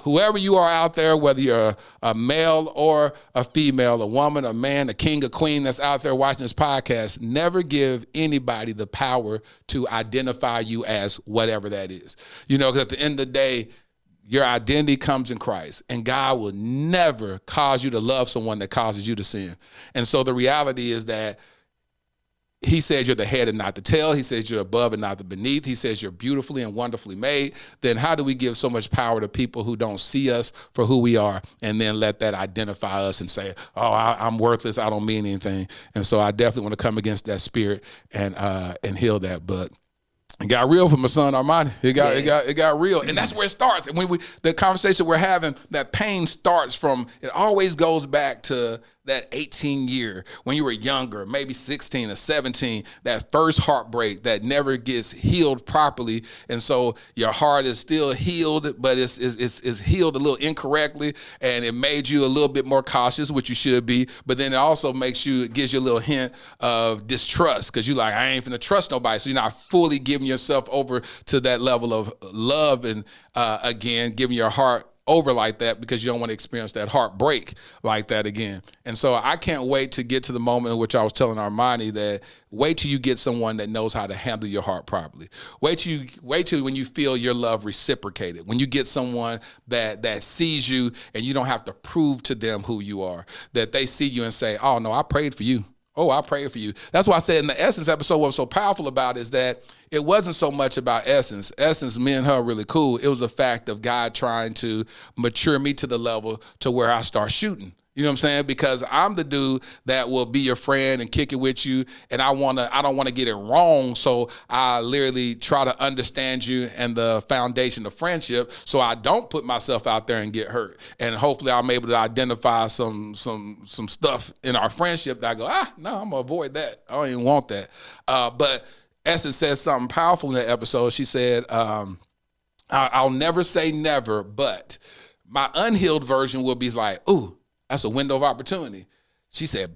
whoever you are out there, whether you're a male or a female, a woman, a man, a king, a queen that's out there watching this podcast, never give anybody the power to identify you as whatever that is. You know, because at the end of the day, your identity comes in Christ, and God will never cause you to love someone that causes you to sin. And so the reality is that he says you're the head and not the tail. He says you're above and not the beneath. He says you're beautifully and wonderfully made. Then how do we give so much power to people who don't see us for who we are, and then let that identify us and say, oh, I'm worthless, I don't mean anything? And so I definitely want to come against that spirit and heal that. But it got real for my son Armani. It got real, and that's where it starts. And when the conversation we're having, that pain starts from. It always goes back to that 18 year when you were younger, maybe 16 or 17. That first heartbreak that never gets healed properly, and so your heart is still healed, but it's healed a little incorrectly, and it made you a little bit more cautious, which you should be. But then it also gives you a little hint of distrust, because you're like, I ain't finna trust nobody. So you're not fully giving yourself over to that level of love, and again, giving your heart over like that, because you don't want to experience that heartbreak like that again. And so I can't wait to get to the moment in which I was telling Armani that wait till you get someone that knows how to handle your heart properly. Wait till when you feel your love reciprocated, when you get someone that sees you and you don't have to prove to them who you are, that they see you and say, oh no, I prayed for you. Oh, I prayed for you. That's why I said in the Essence episode, what was so powerful about is that it wasn't so much about Essence. Essence, me and her are really cool. It was a fact of God trying to mature me to the level to where I start shooting. You know what I'm saying? Because I'm the dude that will be your friend and kick it with you, and I don't want to get it wrong, so I literally try to understand you and the foundation of friendship, so I don't put myself out there and get hurt. And hopefully, I'm able to identify some stuff in our friendship that I go, no, I'm gonna avoid that. I don't even want that. But Essence said something powerful in that episode. She said, "I'll never say never, but my unhealed version will be like, ooh." That's a window of opportunity. She said,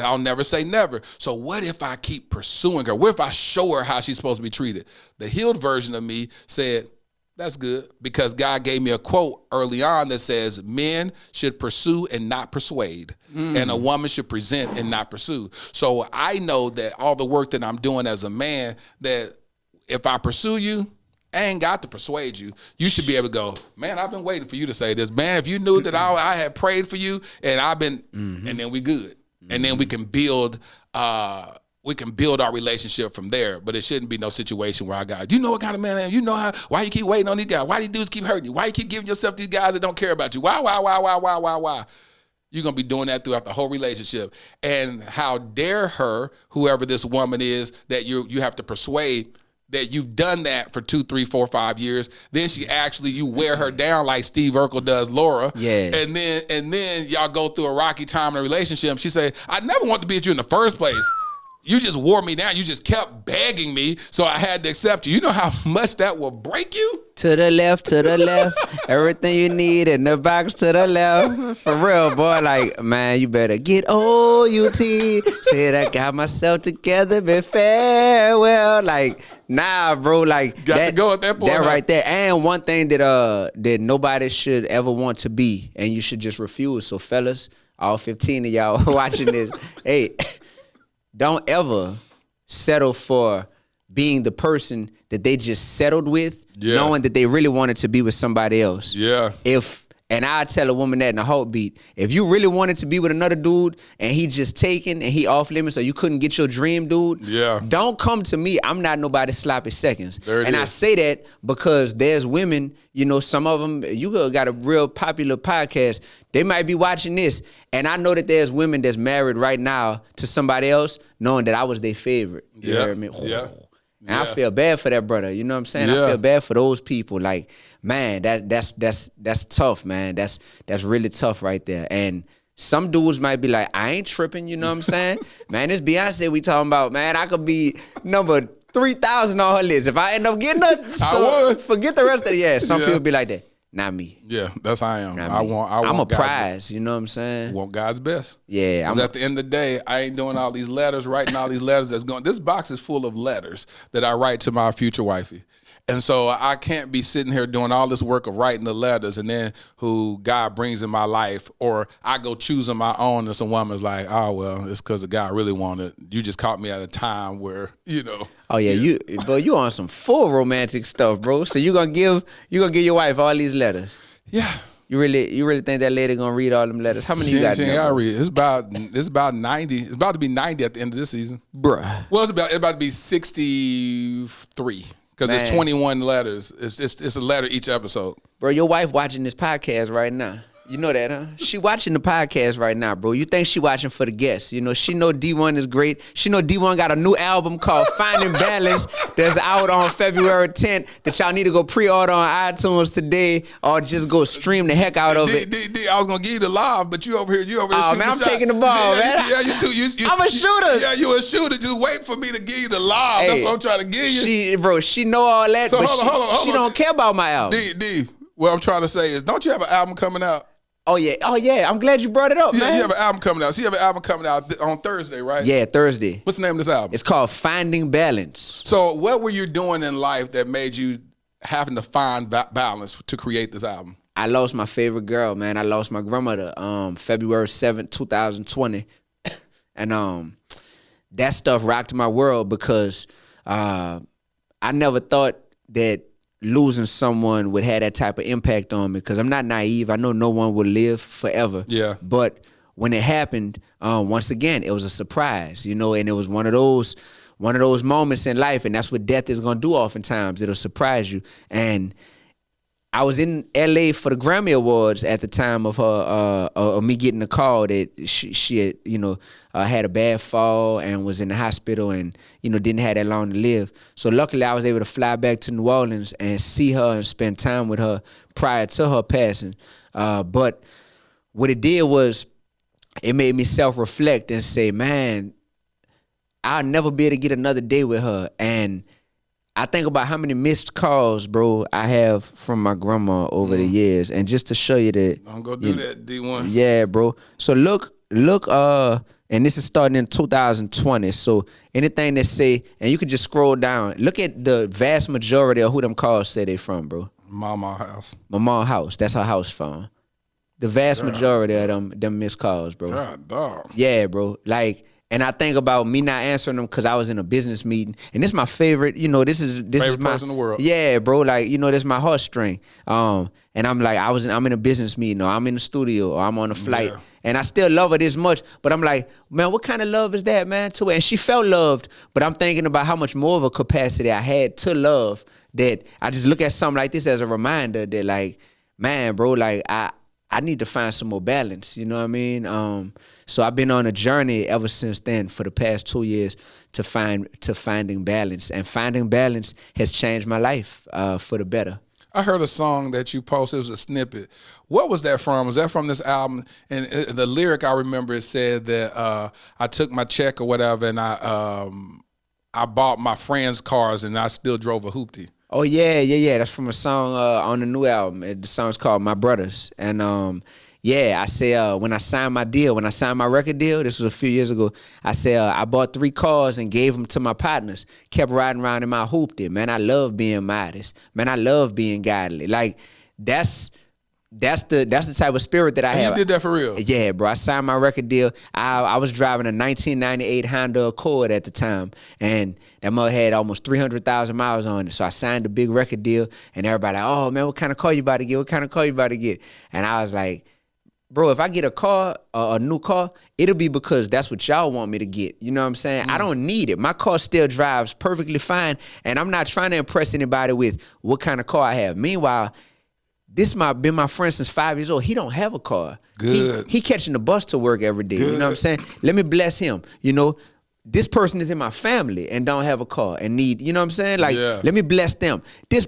I'll never say never. So what if I keep pursuing her? What if I show her how she's supposed to be treated? The healed version of me said, that's good, because God gave me a quote early on that says, men should pursue and not persuade, and a woman should present and not pursue. So I know that all the work that I'm doing as a man, that if I pursue you, I ain't got to persuade you. You should be able to go, man, I've been waiting for you to say this. Man, if you knew that I had prayed for you and I've been, and then we good. And then we can build our relationship from there. But it shouldn't be no situation where I got, you know what kind of man I am? You know why you keep waiting on these guys? Why these dudes keep hurting you? Why you keep giving yourself to these guys that don't care about you? Why? You're going to be doing that throughout the whole relationship. And how dare her, whoever this woman is, that you have to persuade, that you've done that for 2, 3, 4, 5 years. Then you wear her down like Steve Urkel does Laura. Yeah. And then y'all go through a rocky time in a relationship. She say, I never wanted to be with you in the first place. You just wore me down. You just kept begging me, so I had to accept you. You know how much that will break you? To the left. Everything you need in the box to the left. For real, boy. Like, man, you better get O-U-T. Said I got myself together, bid farewell. Like, nah, bro. Like, got to go at that point. That right there. And one thing that nobody should ever want to be, and you should just refuse. So, fellas, all 15 of y'all watching this, hey, don't ever settle for being the person that they just settled with, knowing that they really wanted to be with somebody else. Yeah. And I tell a woman that in a heartbeat, if you really wanted to be with another dude and he just taken and he off limits, or you couldn't get your dream dude, don't come to me. I'm not nobody's sloppy seconds. I say that because there's women, you know, some of them, you got a real popular podcast, they might be watching this, and I know that there's women that's married right now to somebody else knowing that I was their favorite. You know what I mean? Yeah. And I feel bad for that brother. You know what I'm saying? I feel bad for those people. Like, man, that's tough, man. That's really tough right there. And some dudes might be like, I ain't tripping, you know what I'm saying? Man, this Beyonce we talking about, man, I could be number 3,000 on her list. If I end up getting her, I would. Forget the rest of the Some people be like that. Not me. Yeah, that's how I am. I'm a prize, you know what I'm saying? Want God's best. Yeah. Because at the end of the day, I ain't doing all these letters, writing all these letters that's going. This box is full of letters that I write to my future wifey. And so I can't be sitting here doing all this work of writing the letters and then who God brings in my life, or I go choosing my own and some woman's like, oh, well, it's because the guy really wanted. You just caught me at a time where, you know. Oh, yeah, you on some full romantic stuff, bro. So you gonna give your wife all these letters? Yeah. You really think that lady gonna read all them letters? How many you got? She ain't gotta read. It's about 90. It's about to be 90 at the end of this season. Bruh. Well, it's about to be 63. Because it's 21 letters. It's a letter each episode. Bro, your wife watching this podcast right now. You know that, huh? She watching the podcast right now, bro. You think she watching for the guests. You know, she know Dee-1 is great. She know Dee-1 got a new album called Finding Balance that's out on February 10th that y'all need to go pre-order on iTunes today, or just go stream the heck out of it. I was going to give you the live, but you over here Oh, man, I'm taking the ball, man. Yeah, you too. I'm a shooter. Yeah, you a shooter. Just wait for me to give you the live. That's what I'm trying to give you. She know all that, so but hold on. She don't care about my album. D, what I'm trying to say is, don't you have an album coming out? Oh yeah. I'm glad you brought it up, man. You have an album coming out. So you have an album coming out on Thursday, right? Yeah, Thursday. What's the name of this album? It's called Finding Balance. So what were you doing in life that made you having to find balance to create this album? I lost my favorite girl, man. I lost my grandmother February 7th, 2020. And that stuff rocked my world because I never thought that losing someone would have that type of impact on me, because I'm not naive. I know no one will live forever. Yeah. But when it happened, once again, it was a surprise, you know, and it was one of those moments in life, and that's what death is gonna do oftentimes. It'll surprise you. And I was in LA for the Grammy Awards at the time of her of me getting the call that she had, you know, had a bad fall and was in the hospital and, you know, didn't have that long to live. So luckily I was able to fly back to New Orleans and see her and spend time with her prior to her passing. But what it did was it made me self-reflect and say, man, I'll never be able to get another day with her. And I think about how many missed calls, bro, I have from my grandma over the years. And just to show you that. Don't go do that, D-1. Yeah, bro. So look, and this is starting in 2020. So anything that say, and you could just scroll down. Look at the vast majority of who them calls say they from, bro. Mama house. My mom's house. That's her house phone. The vast majority of them missed calls, bro. God, dog. Yeah, bro. Like, and I think about me not answering them because I was in a business meeting, and this is my favorite. You know, this is my person in the world. Yeah, bro. Like, you know, this is my heartstring. And I'm like, I'm in a business meeting, or I'm in the studio, or I'm on a flight, and I still love her this much. But I'm like, man, what kind of love is that, man? To her, and she felt loved, but I'm thinking about how much more of a capacity I had to love. That I just look at something like this as a reminder that, like, man, bro, like I need to find some more balance, you know what I mean? So I've been on a journey ever since then for the past 2 years to finding balance. And finding balance has changed my life for the better. I heard a song that you posted. It was a snippet. What was that from? Was that from this album? And the lyric I remember, it said that I took my check or whatever and I bought my friends' cars and I still drove a hoopty. Oh, yeah. That's from a song on the new album. The song's called My Brothers. And I say when I signed my record deal, this was a few years ago, I said I bought 3 cars and gave them to my partners. Kept riding around in my hoopty. Man, I love being modest. Man, I love being godly. Like, that's the type of spirit that I have. You did that for real? Yeah, bro. I signed my record deal. I was driving a 1998 Honda Accord at the time, and that mother had almost 300,000 miles on it. So I signed a big record deal, and everybody like, oh, man, what kind of car you about to get? What kind of car you about to get? And I was like, bro, if I get a car, a new car, it'll be because that's what y'all want me to get. You know what I'm saying? I don't need it. My car still drives perfectly fine, and I'm not trying to impress anybody with what kind of car I have. Meanwhile, this been my friend since 5 years old. He don't have a car. Good. He catching the bus to work every day. Good. You know what I'm saying? Let me bless him. You know, this person is in my family and don't have a car and need, you know what I'm saying? Like, let me bless them. This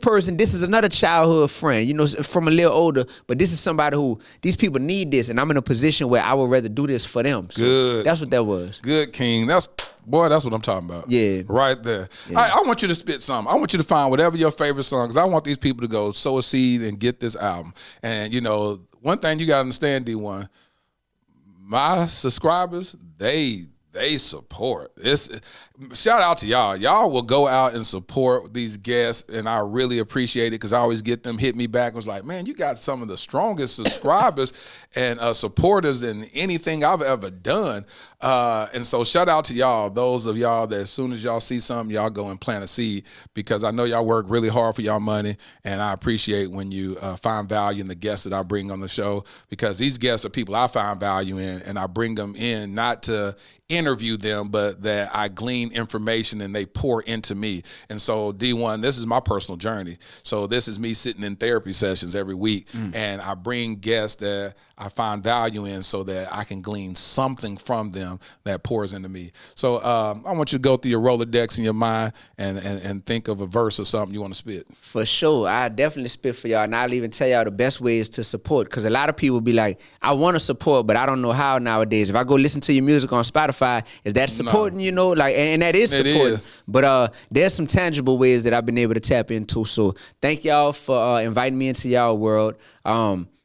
is another childhood friend, you know, from a little older, but this is somebody who, these people need this, and I'm in a position where I would rather do this for them. So good. That's what that was. Good, King. That's what I'm talking about. Yeah. Right there. Yeah. I want you to spit something. I want you to find whatever your favorite song is. I want these people to go sow a seed and get this album. And, you know, one thing you got to understand, D-1, my subscribers, they support this. Shout out to y'all. Y'all will go out and support these guests, and I really appreciate it because I always get them hit me back and was like, man, you got some of the strongest subscribers and supporters than anything I've ever done. And so shout out to y'all, those of y'all that as soon as y'all see something, y'all go and plant a seed, because I know y'all work really hard for y'all money, and I appreciate when you find value in the guests that I bring on the show, because these guests are people I find value in, and I bring them in not to interview them, but that I glean information and they pour into me. And so D-1, this is my personal journey. So this is me sitting in therapy sessions every week, and I bring guests that I find value in so that I can glean something from them that pours into me. So I want you to go through your Rolodex in your mind and think of a verse or something you want to spit. For sure. I definitely spit for y'all, and I'll even tell y'all the best ways to support, because a lot of people be like, I want to support, but I don't know how nowadays. If I go listen to your music on Spotify, is that supporting, you know? Like, and that is supporting. But there's some tangible ways that I've been able to tap into. So thank y'all for inviting me into y'all world.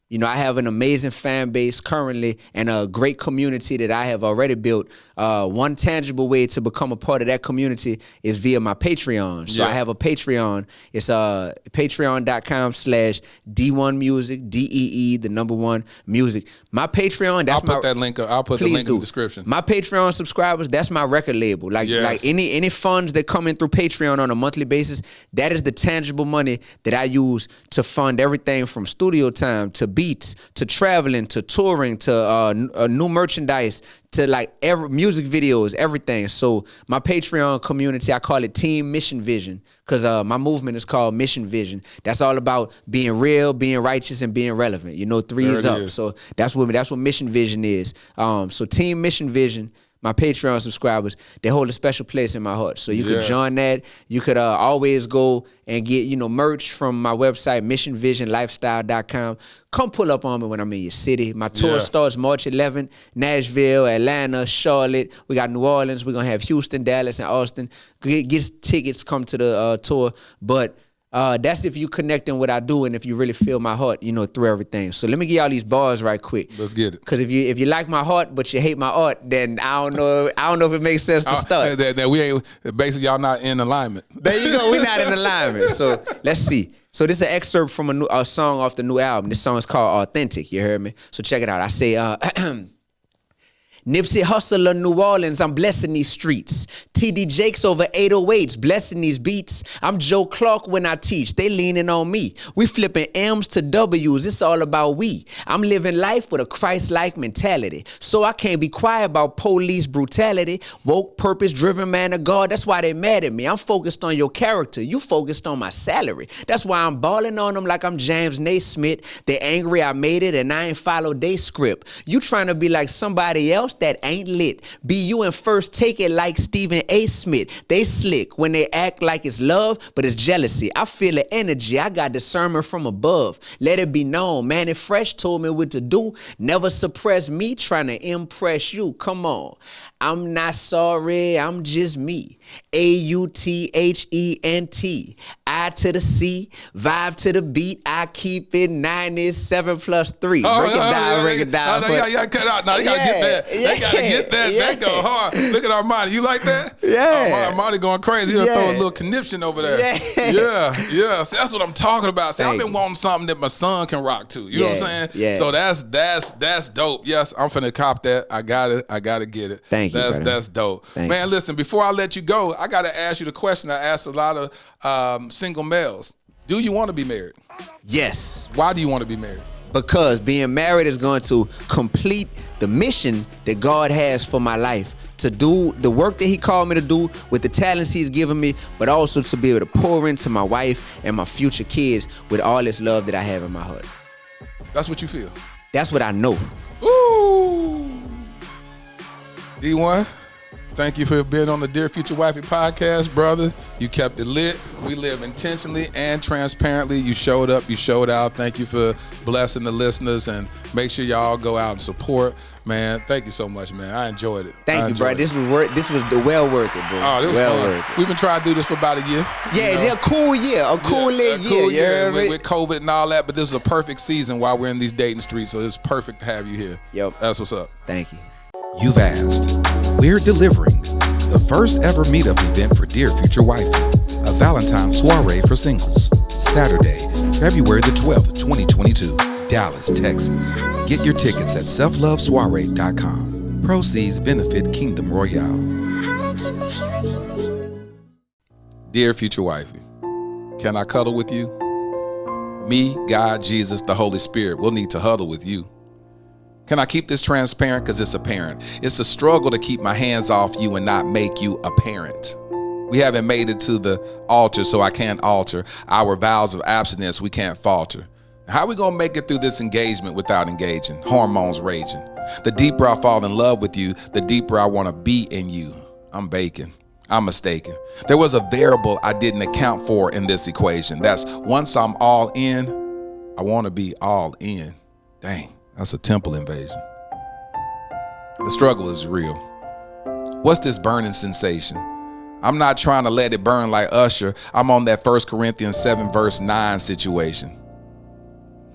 You know, I have an amazing fan base currently and a great community that I have already built. One tangible way to become a part of that community is via my Patreon. So I have a Patreon. It's patreon.com/D1music, DEE, the number 1 music. My Patreon, I'll put that link up. I'll put the link in the description. My Patreon subscribers, that's my record label. Like any funds that come in through Patreon on a monthly basis, that is the tangible money that I use to fund everything from studio time to beats, to traveling, to touring, to new merchandise, to like every music videos, everything. So my Patreon community, I call it Team Mission Vision, because my movement is called Mission Vision. That's all about being real, being righteous, and being relevant. 3 is up. So that's what Mission Vision is. So Team Mission Vision, my Patreon subscribers, they hold a special place in my heart. So you could join that. You could always go and get, merch from my website, missionvisionlifestyle.com. Come pull up on me when I'm in your city. My tour starts March 11th, Nashville, Atlanta, Charlotte. We got New Orleans. We're going to have Houston, Dallas, and Austin. Get tickets, come to the tour. But that's if you connecting what I do and if you really feel my heart, through everything. So let me give y'all these bars right quick. Let's get it. Because if you like my heart but you hate my art, then I don't know if it makes sense to start. That we ain't, basically y'all not in alignment. There you go. We're not in alignment. So let's see. So this is an excerpt from a song off the new album. This song is called Authentic. You heard me? So check it out. I say, Nipsey Hussle of New Orleans, I'm blessing these streets. TD Jakes over 808s, blessing these beats. I'm Joe Clark when I teach, they leaning on me. We flipping M's to W's, it's all about we. I'm living life with a Christ-like mentality, so I can't be quiet about police brutality. Woke, purpose-driven man of God, that's why they mad at me. I'm focused on your character, you focused on my salary. That's why I'm balling on them like I'm James Naismith. They angry I made it and I ain't followed they script. You trying to be like somebody else that ain't lit. Be you and first take it like Stephen A. Smith. They slick when they act like it's love, but it's jealousy. I feel the energy. I got discernment from above. Let it be known. Man, if Fresh told me what to do, never suppress me trying to impress you. Come on. I'm not sorry. I'm just me. AUTHENT. I to the C, vibe to the beat. I keep it 97 plus 3. Break it down. Yeah, cut out. Now they gotta get that. They gotta get that. That go hard. Look at Armani. You like that? Yeah. Armani going crazy. He'll throw a little conniption over there. Yeah. See, that's what I'm talking about. See, I've been wanting something that my son can rock to. You know what I'm saying? Yeah. So that's dope. Yes, I'm finna cop that. I got it. I gotta get it. Thank you. That's dope. Man, listen, before I let you go, I gotta ask you the question I asked a lot of single males. Do you want to be married? Yes. Why do you want to be married? Because being married is going to complete the mission that God has for my life, to do the work that he called me to do with the talents he's given me, but also to be able to pour into my wife and my future kids with all this love that I have in my heart. That's what you feel? That's what I know. Ooh. Dee-1, thank you for being on the Dear Future Wifey Podcast, brother. You kept it lit. We live intentionally and transparently. You showed up, you showed out. Thank you for blessing the listeners, and make sure y'all go out and support. Man, thank you so much, man. I enjoyed it. Thank you, bro. This was well worth it, bro. Oh, this was fun. We've been trying to do this for about a year. Yeah, a cool year. A cool year. With COVID and all that, but this is a perfect season while we're in these dating streets, so it's perfect to have you here. Yep. That's what's up. Thank you. You've asked. We're delivering the first ever meetup event for Dear Future Wifey, a Valentine's soiree for singles. Saturday, February the 12th, 2022, Dallas, Texas. Get your tickets at selflovesoiree.com. Proceeds benefit Kingdom Royale. Dear Future Wifey, can I cuddle with you? Me, God, Jesus, the Holy Spirit will need to huddle with you. Can I keep this transparent? Because it's apparent. It's a struggle to keep my hands off you and not make you a parent. We haven't made it to the altar, so I can't alter our vows of abstinence. We can't falter. How are we going to make it through this engagement without engaging? Hormones raging. The deeper I fall in love with you, the deeper I want to be in you. I'm baking. I'm mistaken. There was a variable I didn't account for in this equation. That's once I'm all in, I want to be all in. Dang. That's a temple invasion. The struggle is real. What's this burning sensation? I'm not trying to let it burn like Usher. I'm on that 1 Corinthians 7 verse 9 situation.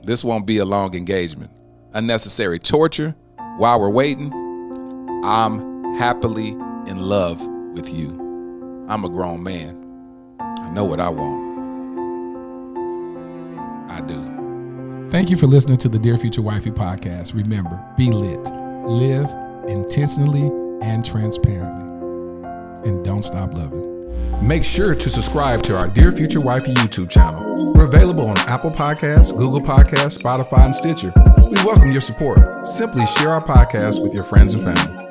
This won't be a long engagement. Unnecessary torture while we're waiting. I'm happily in love with you. I'm a grown man. I know what I want. I do. Thank you for listening to the Dear Future Wifey Podcast. Remember, be lit, live intentionally and transparently, and don't stop loving. Make sure to subscribe to our Dear Future Wifey YouTube channel. We're available on Apple Podcasts, Google Podcasts, Spotify, and Stitcher. We welcome your support. Simply share our podcast with your friends and family.